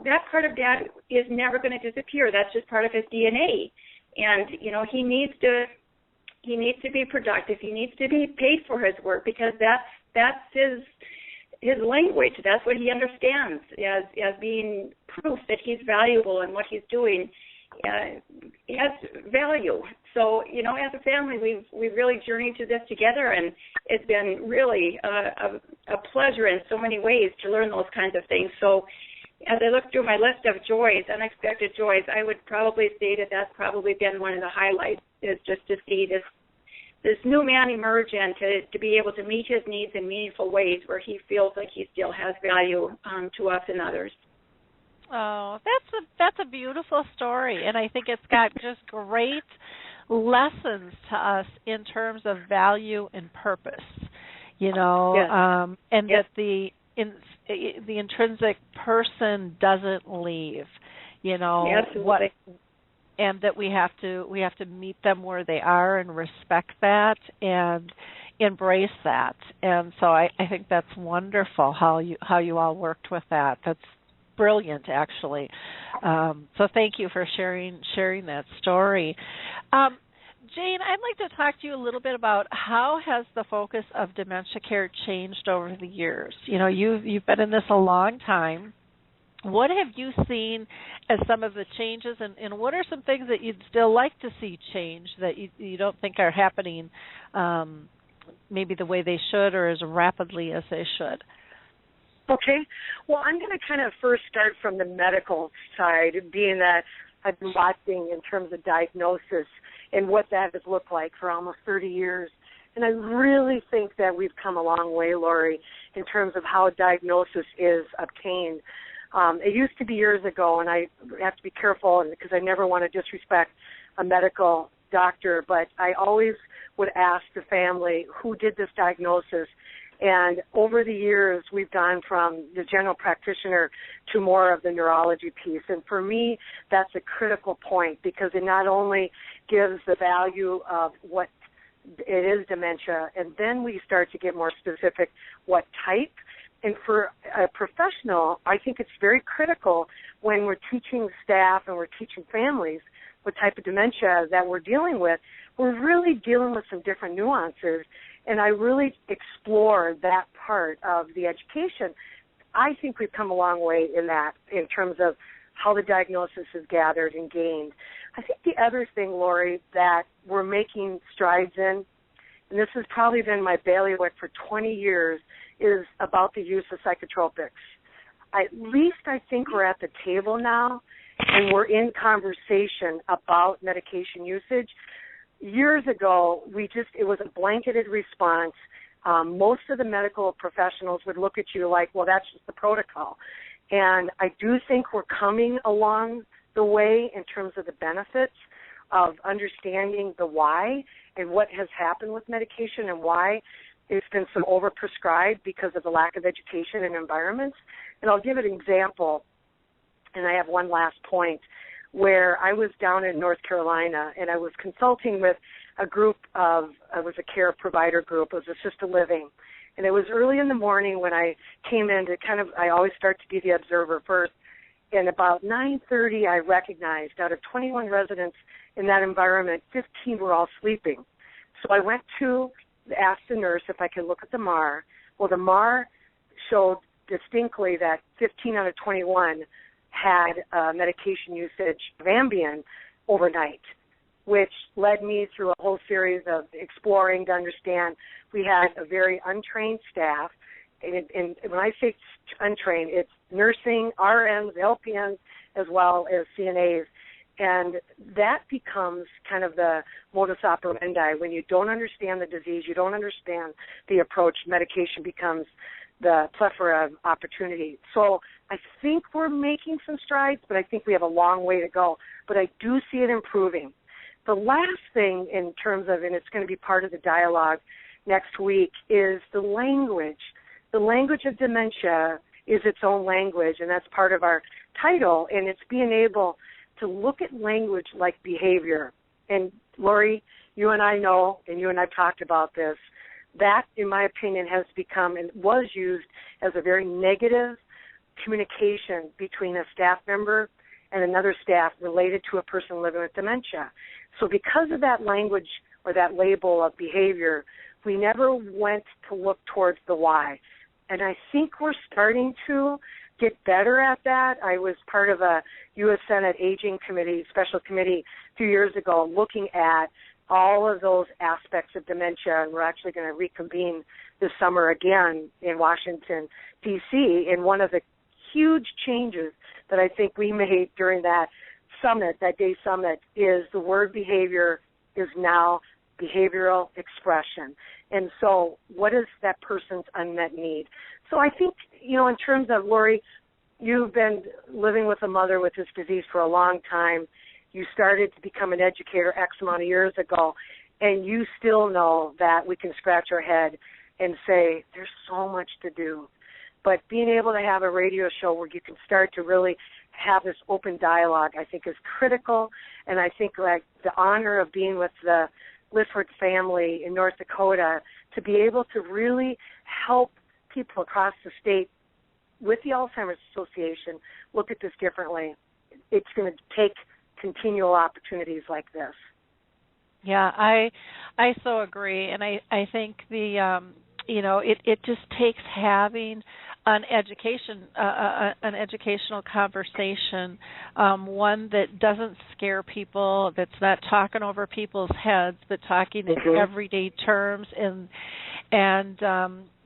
[SPEAKER 6] that part of Dad is never going to disappear. That's just part of his DNA. And, he needs to be productive. He needs to be paid for his work because that's his language. That's what he understands as being proof that he's valuable and what he's doing has value. So, as a family, we've really journeyed to this together, and it's been really a pleasure in so many ways to learn those kinds of things. So, as I look through my list of joys, unexpected joys, I would probably say that's probably been one of the highlights, is just to see this new man emerge and to be able to meet his needs in meaningful ways where he feels like he still has value to us and others.
[SPEAKER 3] Oh, that's a beautiful story, and I think it's got just great lessons to us in terms of value and purpose.
[SPEAKER 6] Yes.
[SPEAKER 3] And
[SPEAKER 6] yes.
[SPEAKER 3] that the intrinsic person doesn't leave.
[SPEAKER 6] Absolutely.
[SPEAKER 3] And that we have to meet them where they are and respect that and embrace that. And so I think that's wonderful how you all worked with that. That's brilliant, actually. So thank you for sharing that story. Jayne, I'd like to talk to you a little bit about how has the focus of dementia care changed over the years. You've been in this a long time. What have you seen as some of the changes, and what are some things that you'd still like to see change that you don't think are happening maybe the way they should or as rapidly as they should?
[SPEAKER 7] Okay. Well, I'm going to kind of first start from the medical side, being that I've been watching in terms of diagnosis and what that has looked like for almost 30 years. And I really think that we've come a long way, Lori, in terms of how diagnosis is obtained. It used to be years ago, and I have to be careful because I never want to disrespect a medical doctor, but I always would ask the family who did this diagnosis. And over the years, we've gone from the general practitioner to more of the neurology piece. And for me, that's a critical point because it not only gives the value of what it is dementia, and then we start to get more specific what type. And for a professional, I think it's very critical when we're teaching staff and we're teaching families what type of dementia that we're dealing with. We're really dealing with some different nuances, and I really explore that part of the education. I think we've come a long way in that in terms of how the diagnosis is gathered and gained. I think the other thing, Lori, that we're making strides in, and this has probably been my bailiwick for 20 years, is about the use of psychotropics. At least I think we're at the table now, and we're in conversation about medication usage. Years ago, it was a blanketed response. Most of the medical professionals would look at you like, well, that's just the protocol. And I do think we're coming along the way in terms of the benefits of understanding the why and what has happened with medication and why it's been so overprescribed because of the lack of education and environments. And I'll give an example, and I have one last point, where I was down in North Carolina, and I was consulting with a group it was a care provider group, it was assisted living. And it was early in the morning when I came in I always start to be the observer first. And about 9:30, I recognized out of 21 residents in that environment, 15 were all sleeping. So I went to ask the nurse if I could look at the MAR. Well, the MAR showed distinctly that 15 out of 21 had medication usage of Ambien overnight, which led me through a whole series of exploring to understand we had a very untrained staff. And when I say untrained, it's nursing, RNs, LPNs, as well as CNAs. And that becomes kind of the modus operandi. When you don't understand the disease, you don't understand the approach, medication becomes the plethora of opportunity. So I think we're making some strides, but I think we have a long way to go. But I do see it improving. The last thing in terms of, and it's going to be part of the dialogue next week, is the language. The language of dementia is its own language, and that's part of our title, and it's being able to look at language like behavior. And Lori, you and I know, and you and I talked about this, that, in my opinion, has become and was used as a very negative communication between a staff member and another staff related to a person living with dementia. So because of that language or that label of behavior, we never went to look towards the why. And I think we're starting to get better at that. I was part of a U.S. Senate Aging Committee, special committee, a few years ago looking at all of those aspects of dementia, and we're actually going to reconvene this summer again in Washington, D.C., and one of the huge changes that I think we made during that summit, that day summit, is the word behavior is now behavioral expression. And so what is that person's unmet need? So I think, in terms of, Lori, you've been living with a mother with this disease for a long time. You started to become an educator X amount of years ago, and you still know that we can scratch our head and say, there's so much to do. But being able to have a radio show where you can start to really have this open dialogue, I think, is critical. And I think, like, the honor of being with the Liffrig family in North Dakota, to be able to really help people across the state with the Alzheimer's Association look at this differently. It's going to take continual opportunities like this.
[SPEAKER 3] Yeah, I so agree, and I think the it just takes having an educational conversation, one that doesn't scare people, that's not talking over people's heads, but talking in everyday terms and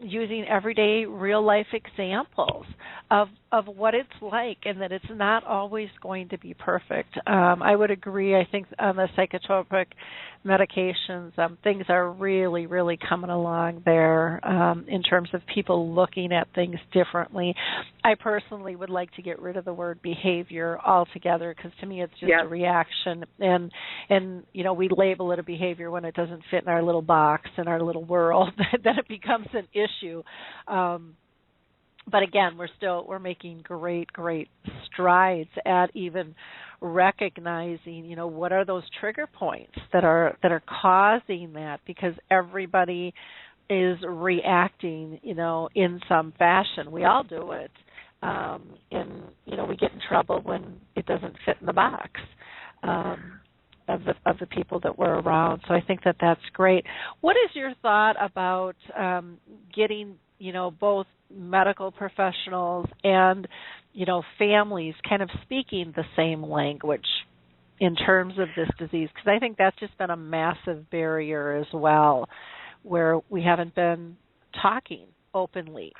[SPEAKER 3] using everyday real life examples of what it's like, and that it's not always going to be perfect. I would agree. I think on the psychotropic medications, things are really, really coming along there in terms of people looking at things differently. I personally would like to get rid of the word behavior altogether, because to me it's just a reaction, and we label it a behavior when it doesn't fit in our little box, in our little world. Then it becomes an issue. But again, we're making great strides at even recognizing, what are those trigger points that are causing that, because everybody is reacting, in some fashion. We all do it. And we get in trouble when it doesn't fit in the box of the people that we're around. So I think that that's great. What is your thought about getting, both medical professionals and, families kind of speaking the same language in terms of this disease? Because I think that's just been a massive barrier as well, where we haven't been talking openly,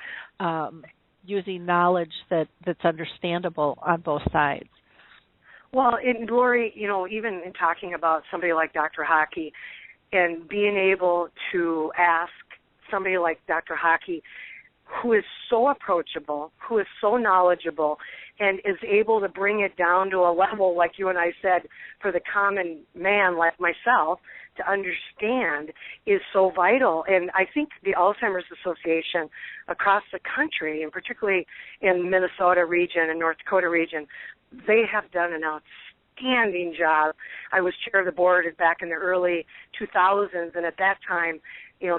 [SPEAKER 3] using knowledge that's understandable on both sides.
[SPEAKER 7] Well, and Lori, even in talking about somebody like Dr. Hockey, and being able to ask somebody like Dr. Hockey, who is so approachable, who is so knowledgeable, and is able to bring it down to a level, like you and I said, for the common man like myself to understand, is so vital. And I think the Alzheimer's Association across the country, and particularly in Minnesota region and North Dakota region, they have done an outstanding job. I was chair of the board back in the early 2000s, and at that time,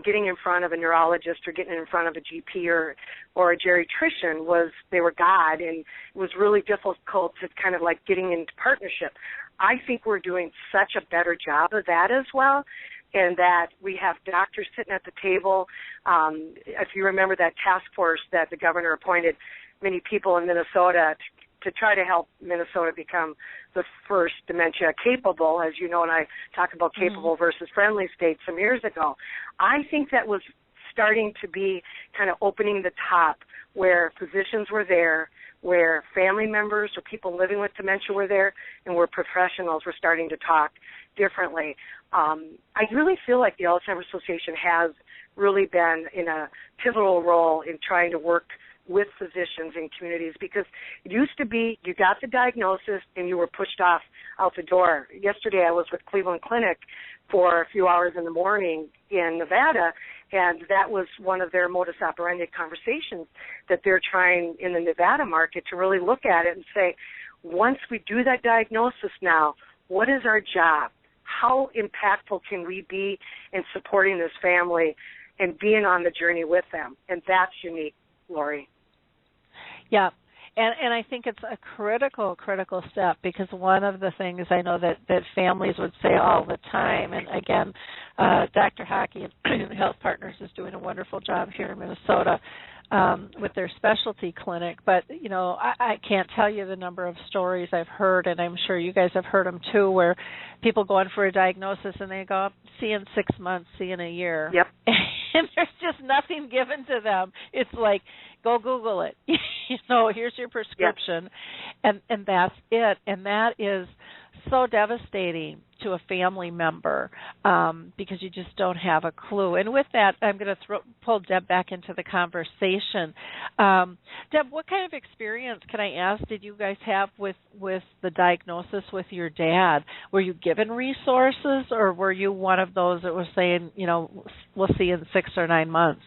[SPEAKER 7] getting in front of a neurologist or getting in front of a GP or a geriatrician they were God, and it was really difficult to kind of like getting into partnership. I think we're doing such a better job of that as well, and that we have doctors sitting at the table. If you remember that task force that the governor appointed many people in Minnesota to try to help Minnesota become the first dementia capable, as you know, and I talk about capable versus friendly state some years ago. I think that was starting to be kind of opening the top, where physicians were there, where family members or people living with dementia were there, and where professionals were starting to talk differently. I really feel like the Alzheimer's Association has really been in a pivotal role in trying to work with physicians and communities, because it used to be you got the diagnosis and you were pushed off out the door. Yesterday I was with Cleveland Clinic for a few hours in the morning in Nevada, and that was one of their modus operandi conversations that they're trying in the Nevada market to really look at it and say, once we do that diagnosis now, what is our job? How impactful can we be in supporting this family and being on the journey with them? And that's unique, Lori.
[SPEAKER 3] Yeah, and I think it's a critical step, because one of the things I know that families would say all the time, and again, Dr. Hockey and Health Partners is doing a wonderful job here in Minnesota with their specialty clinic, but, you know, I can't tell you the number of stories I've heard, and I'm sure you guys have heard them too, where people go in for a diagnosis and they go, see you in 6 months, see you in a year.
[SPEAKER 7] Yep.
[SPEAKER 3] And there's just nothing given to them. It's like, go Google it. You know, here's your prescription, yep. and that's it. And that is so devastating to a family member because you just don't have a clue. And with that, I'm going to pull Deb back into the conversation. Deb, what kind of experience, can I ask, did you guys have with the diagnosis with your dad? Were you given resources, or were you one of those that was saying, you know, we'll see you in 6 or 9 months?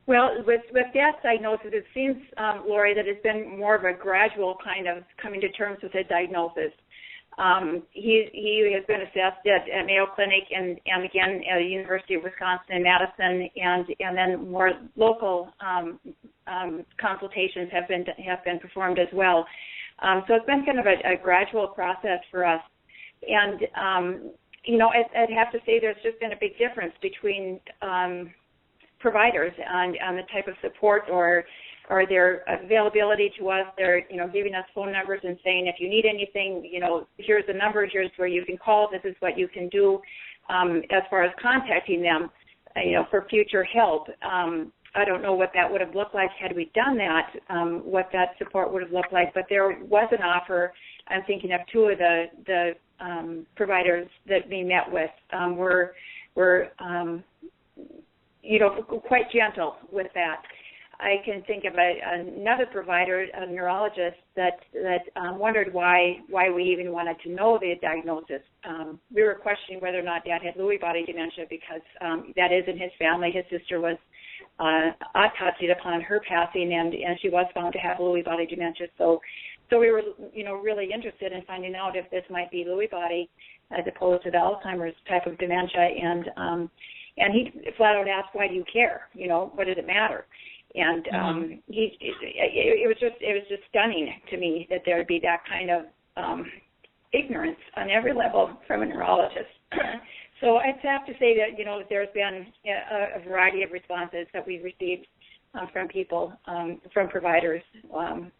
[SPEAKER 6] Well, with Dad's diagnosis, it seems, Lori, that it's been more of a gradual kind of coming to terms with the diagnosis. He has been assessed at Mayo Clinic and again at the University of Wisconsin in Madison, and then more local consultations have been performed as well. So it's been kind of a gradual process for us. And you know, I'd have to say there's just been a big difference between providers on the type of support or their availability to us. They're, you know, giving us phone numbers and saying, if you need anything, you know, here's the number, here's where you can call, this is what you can do as far as contacting them, you know, for future help. I don't know what that would have looked like had we done that, what that support would have looked like, but there was an offer. I'm thinking of two of the providers that we met with were you know, quite gentle with that. I can think of another provider, a neurologist, that wondered why we even wanted to know the diagnosis. We were questioning whether or not Dad had Lewy body dementia because that is in his family. His sister was autopsied upon her passing, and she was found to have Lewy body dementia. So we were, you know, really interested in finding out if this might be Lewy body as opposed to the Alzheimer's type of dementia. And he flat out asked, "Why do you care? You know, what does it matter?" And it was just stunning to me that there would be that kind of ignorance on every level from a neurologist. So I'd have to say that, you know, there's been a variety of responses that we've received from people, from providers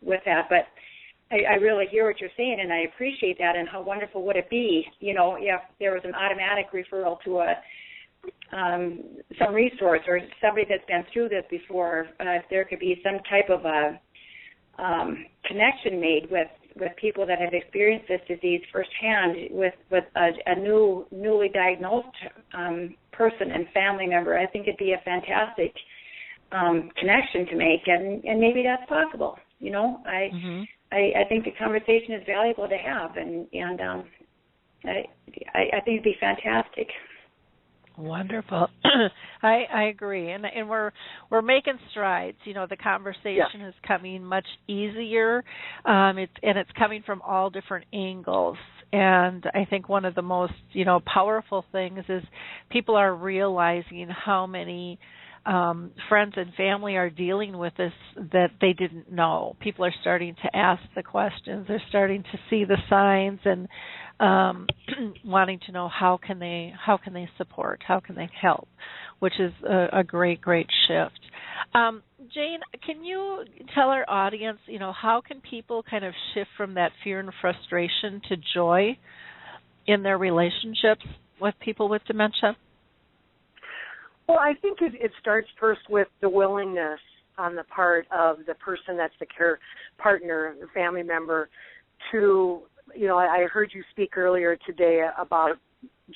[SPEAKER 6] with that. But I really hear what you're saying, and I appreciate that. And how wonderful would it be, you know, if there was an automatic referral to some resource or somebody that's been through this before, if there could be some type of a connection made with people that have experienced this disease firsthand with a newly diagnosed person and family member. I think it'd be a fantastic connection to make, and maybe that's possible. You know, I think the conversation is valuable to have, and I think it'd be fantastic.
[SPEAKER 3] Wonderful. I agree, and we're making strides. You know, the conversation is coming much easier. It's coming from all different angles. And I think one of the most, you know, powerful things is people are realizing how many friends and family are dealing with this that they didn't know. People are starting to ask the questions. They're starting to see the signs and wanting to know how can they support, how can they help, which is a great shift. Jayne, can you tell our audience, you know, how can people kind of shift from that fear and frustration to joy in their relationships with people with dementia?
[SPEAKER 7] Well, I think it starts first with the willingness on the part of the person that's the care partner, the family member, to, I heard you speak earlier today about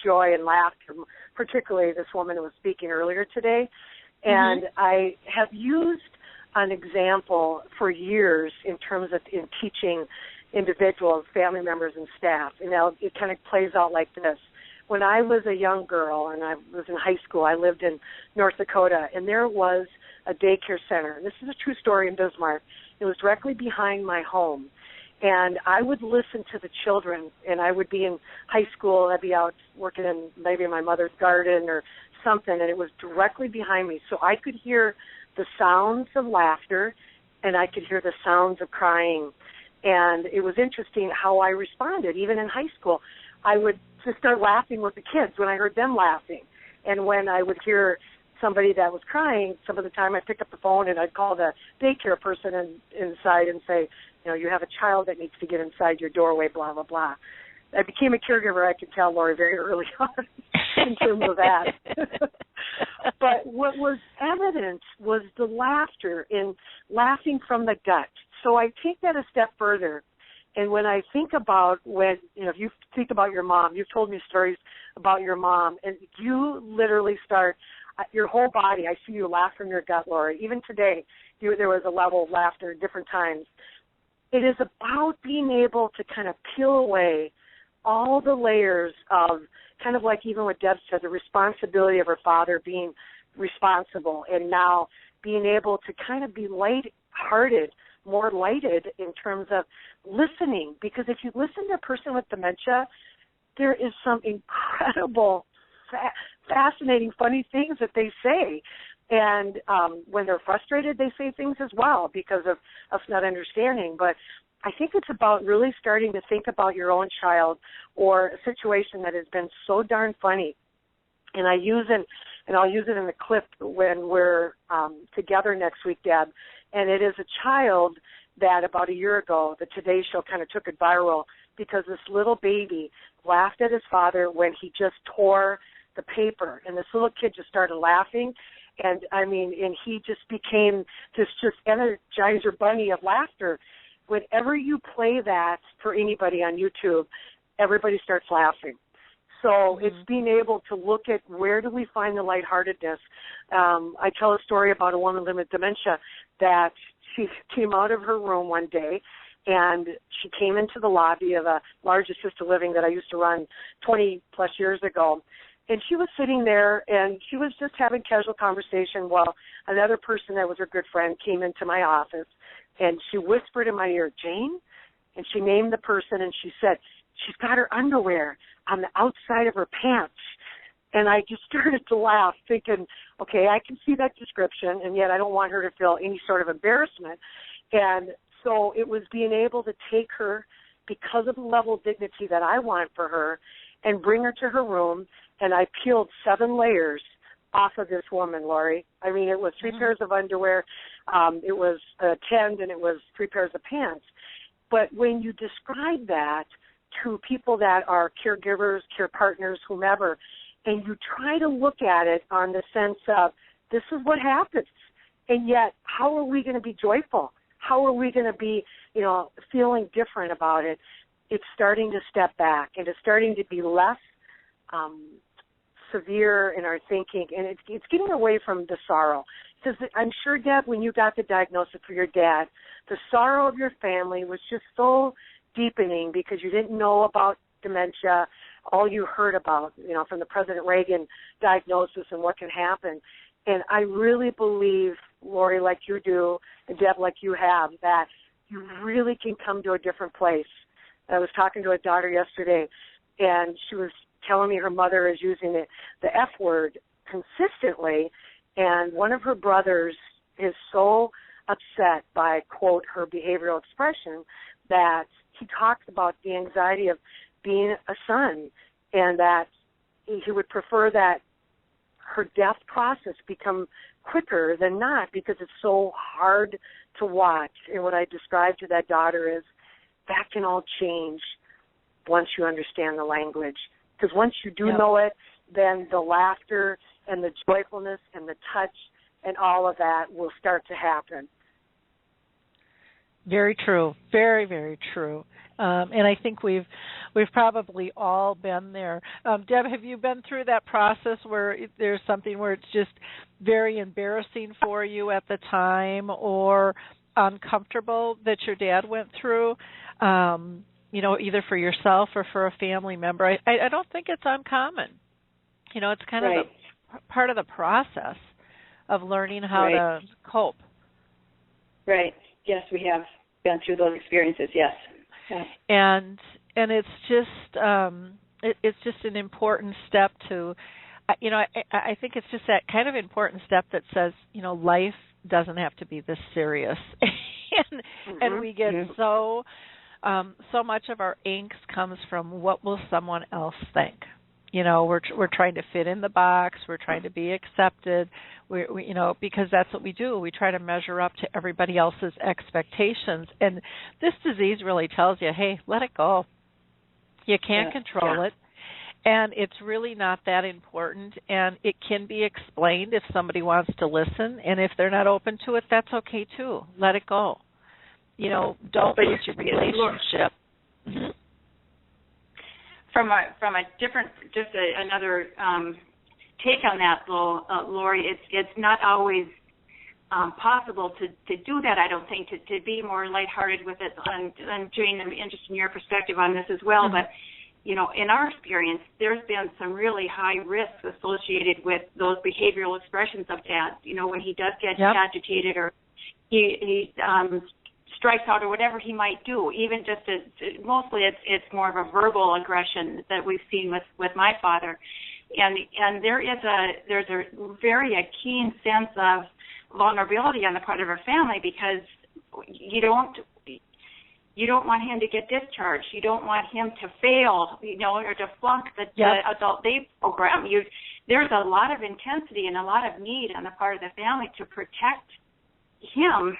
[SPEAKER 7] joy and laughter, particularly this woman who was speaking earlier today. And I have used an example for years in terms of in teaching individuals, family members, and staff. And now it kind of plays out like this. When I was a young girl and I was in high school, I lived in North Dakota, and there was a daycare center. And this is a true story in Bismarck. It was directly behind my home. And I would listen to the children, and I would be in high school, I'd be out working in maybe my mother's garden or something, and it was directly behind me. So I could hear the sounds of laughter, and I could hear the sounds of crying. And it was interesting how I responded. Even in high school, I would just start laughing with the kids when I heard them laughing. And when I would hear somebody that was crying, some of the time I'd pick up the phone and I'd call the daycare person inside and say, you have a child that needs to get inside your doorway, blah, blah, blah. I became a caregiver, I could tell, Lori, very early on in terms of that. But what was evident was the laughter, in laughing from the gut. So I take that a step further. And when I think about if you think about your mom, you've told me stories about your mom, and you literally start, your whole body, I see you laugh from your gut, Lori. Even today, there was a level of laughter at different times. It is about being able to kind of peel away all the layers of, kind of like even what Deb said, the responsibility of her father being responsible, and now being able to kind of be light-hearted, more lighted in terms of listening. Because if you listen to a person with dementia, there is some incredible, fascinating, funny things that they say. And when they're frustrated, they say things as well because of us not understanding. But I think it's about really starting to think about your own child or a situation that has been so darn funny. And I'll use it in the clip when we're together next week, Deb. And it is a child that about a year ago, the Today Show kind of took it viral because this little baby laughed at his father when he just tore the paper. And this little kid just started laughing. And he just became this just Energizer bunny of laughter. Whenever you play that for anybody on YouTube, everybody starts laughing. So it's being able to look at where do we find the lightheartedness. I tell a story about a woman living with dementia that she came out of her room one day and she came into the lobby of a large assisted living that I used to run 20-plus years ago. And she was sitting there, and she was just having casual conversation while another person that was her good friend came into my office, and she whispered in my ear, Jayne? And she named the person, and she said, she's got her underwear on the outside of her pants. And I just started to laugh, thinking, okay, I can see that description, and yet I don't want her to feel any sort of embarrassment. And so it was being able to take her, because of the level of dignity that I want for her, and bring her to her room, and I peeled 7 layers off of this woman, Lori. It was 3 pairs of underwear, it was a tent, and it was 3 pairs of pants. But when you describe that to people that are caregivers, care partners, whomever, and you try to look at it on the sense of this is what happens, and yet how are we going to be joyful? How are we going to be, feeling different about it? It's starting to step back, and it's starting to be less severe in our thinking, and it's getting away from the sorrow. Because I'm sure, Deb, when you got the diagnosis for your dad, the sorrow of your family was just so deepening because you didn't know about dementia. All you heard about, from the President Reagan diagnosis and what can happen. And I really believe, Lori, like you do, and Deb, like you have, that you really can come to a different place. I was talking to a daughter yesterday, and she was telling me her mother is using the F word consistently, and one of her brothers is so upset by, quote, her behavioral expression that he talks about the anxiety of being a son and that he would prefer that her death process become quicker than not because it's so hard to watch. And what I described to that daughter is that can all change once you understand the language. Because once you do know it, then the laughter and the joyfulness and the touch and all of that will start to happen.
[SPEAKER 3] Very true. Very, very true. And I think we've probably all been there. Deb, have you been through that process where there's something where it's just very embarrassing for you at the time or uncomfortable that your dad went through, either for yourself or for a family member? I don't think it's uncommon. It's kind of part of the process of learning how to cope.
[SPEAKER 8] Right. Yes, we have been through those experiences. Yes. Yeah.
[SPEAKER 3] And it's just an important step to, I think it's just that kind of important step that says, life doesn't have to be this serious, and we get so much of our angst comes from what will someone else think. We're trying to fit in the box. We're trying to be accepted. We because that's what we do. We try to measure up to everybody else's expectations. And this disease really tells you, hey, let it go. You can't control it. And it's really not that important. And it can be explained if somebody wants to listen. And if they're not open to it, that's okay too. Let it go. Don't lose your relationship. Mm-hmm.
[SPEAKER 6] From a different, another take on that, though, Lori, it's not always possible to do that. I don't think to be more lighthearted with it. And Jayne, I'm interested in your perspective on this as well. Mm-hmm. But in our experience, there's been some really high risks associated with those behavioral expressions of Dad. When he does get agitated or he strikes out or whatever he might do, even just mostly it's more of a verbal aggression that we've seen with my father, and there's a very keen sense of vulnerability on the part of our family because you don't want him to get discharged, you don't want him to fail, or to flunk the adult day program. There's a lot of intensity and a lot of need on the part of the family to protect him,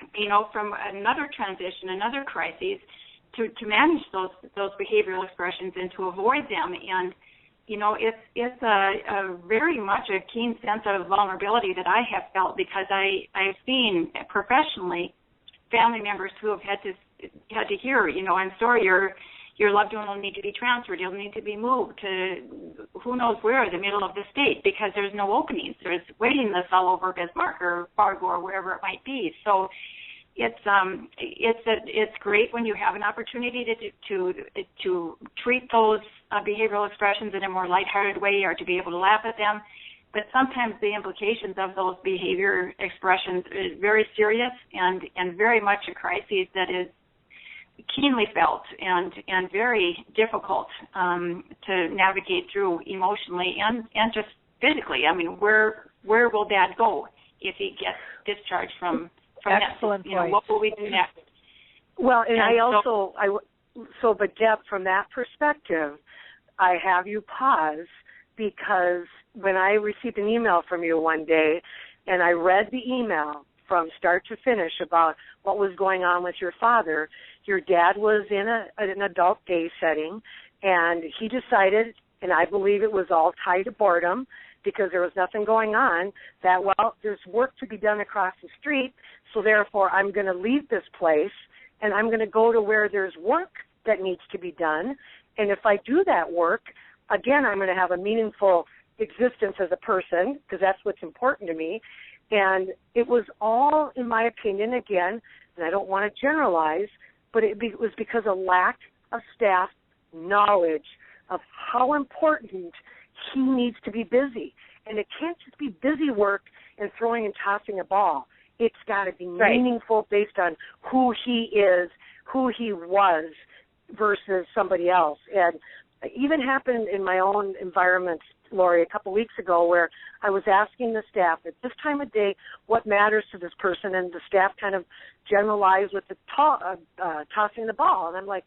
[SPEAKER 6] from another transition, another crisis, to manage those behavioral expressions and to avoid them. And it's a very much a keen sense of vulnerability that I have felt because I've seen professionally family members who have had to hear, I'm sorry, your loved one will need to be transferred. He'll need to be moved to who knows where, the middle of the state, because there's no openings. There's waiting lists all over Bismarck or Fargo or wherever it might be. So it's great when you have an opportunity to treat those behavioral expressions in a more lighthearted way or to be able to laugh at them. But sometimes the implications of those behavior expressions is very serious and very much a crisis that is keenly felt and very difficult to navigate through emotionally and just physically. I mean, where will Dad go if he gets discharged from
[SPEAKER 3] Excellent
[SPEAKER 6] that? What will we do next?
[SPEAKER 7] Well, but Deb, from that perspective, I have you pause because when I received an email from you one day and I read the email from start to finish about what was going on with your father, your dad was in an adult day setting, and he decided, and I believe it was all tied to boredom because there was nothing going on, that, there's work to be done across the street, so therefore I'm going to leave this place, and I'm going to go to where there's work that needs to be done, and if I do that work, again, I'm going to have a meaningful existence as a person because that's what's important to me. And it was all, in my opinion, again, and I don't want to generalize, but it was because of lack of staff knowledge of how important he needs to be busy. And it can't just be busy work and throwing and tossing a ball. It's got to be meaningful based on who he is, who he was versus somebody else. And it even happened in my own environment, Lori, a couple weeks ago where I was asking the staff at this time of day what matters to this person, and the staff kind of generalized with the tossing the ball. And I'm like,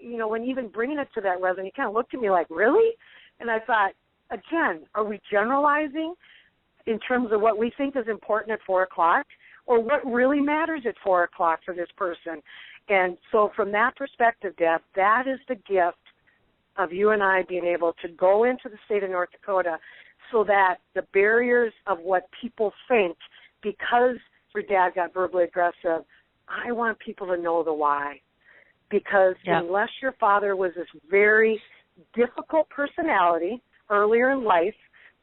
[SPEAKER 7] when even bringing it to that resident, he kind of looked at me like, really? And I thought, again, are we generalizing in terms of what we think is important at 4 o'clock or what really matters at 4 o'clock for this person? And so from that perspective, Deb, that is the gift of you and I being able to go into the state of North Dakota so that the barriers of what people think because your dad got verbally aggressive, I want people to know the why. Because unless your father was this very difficult personality earlier in life,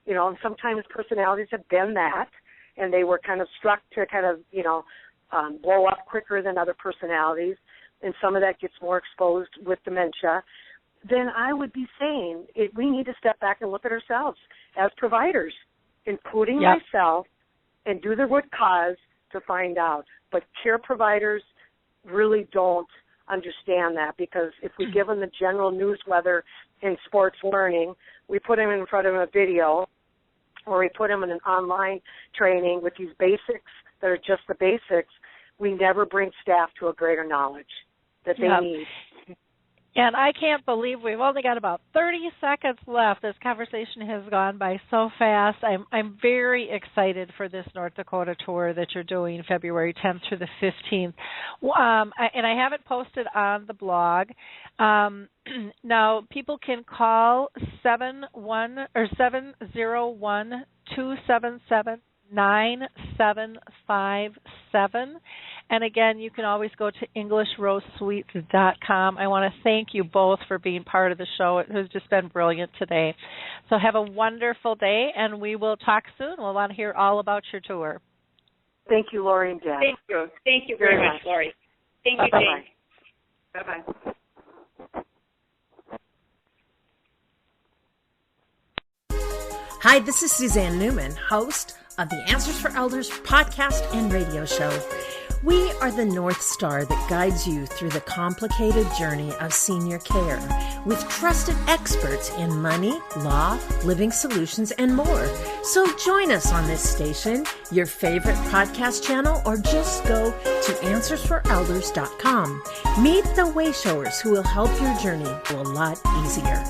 [SPEAKER 7] you know, and sometimes personalities have been that, and they were kind of struck to kind of, you know, blow up quicker than other personalities, and some of that gets more exposed with dementia, then I would be saying we need to step back and look at ourselves as providers, including myself, and do the root cause to find out. But care providers really don't understand that, because if we give them the general news, weather, and sports learning, we put them in front of a video, or we put them in an online training with these basics that are just the basics, we never bring staff to a greater knowledge that they need.
[SPEAKER 3] And I can't believe we've only got about 30 seconds left. This conversation has gone by so fast. I'm very excited for this North Dakota tour that you're doing February 10th through the 15th. And I have it posted on the blog. Now, people can call 710-277-9757. And again, you can always go to EnglishRoseSuites.com. I want to thank you both for being part of the show. It has just been brilliant today. So have a wonderful day, and we will talk soon. We'll want to hear all about your tour.
[SPEAKER 7] Thank you, Lori and Deb.
[SPEAKER 6] Thank you. Thank you very much, Lori. Thank you, Jayne. Bye-bye.
[SPEAKER 9] Hi, this is Suzanne Newman, host of the Answers for Elders podcast and radio show. We are the North Star that guides you through the complicated journey of senior care with trusted experts in money, law, living solutions, and more. So join us on this station, your favorite podcast channel, or just go to AnswersForElders.com. Meet the Wayshowers who will help your journey go a lot easier.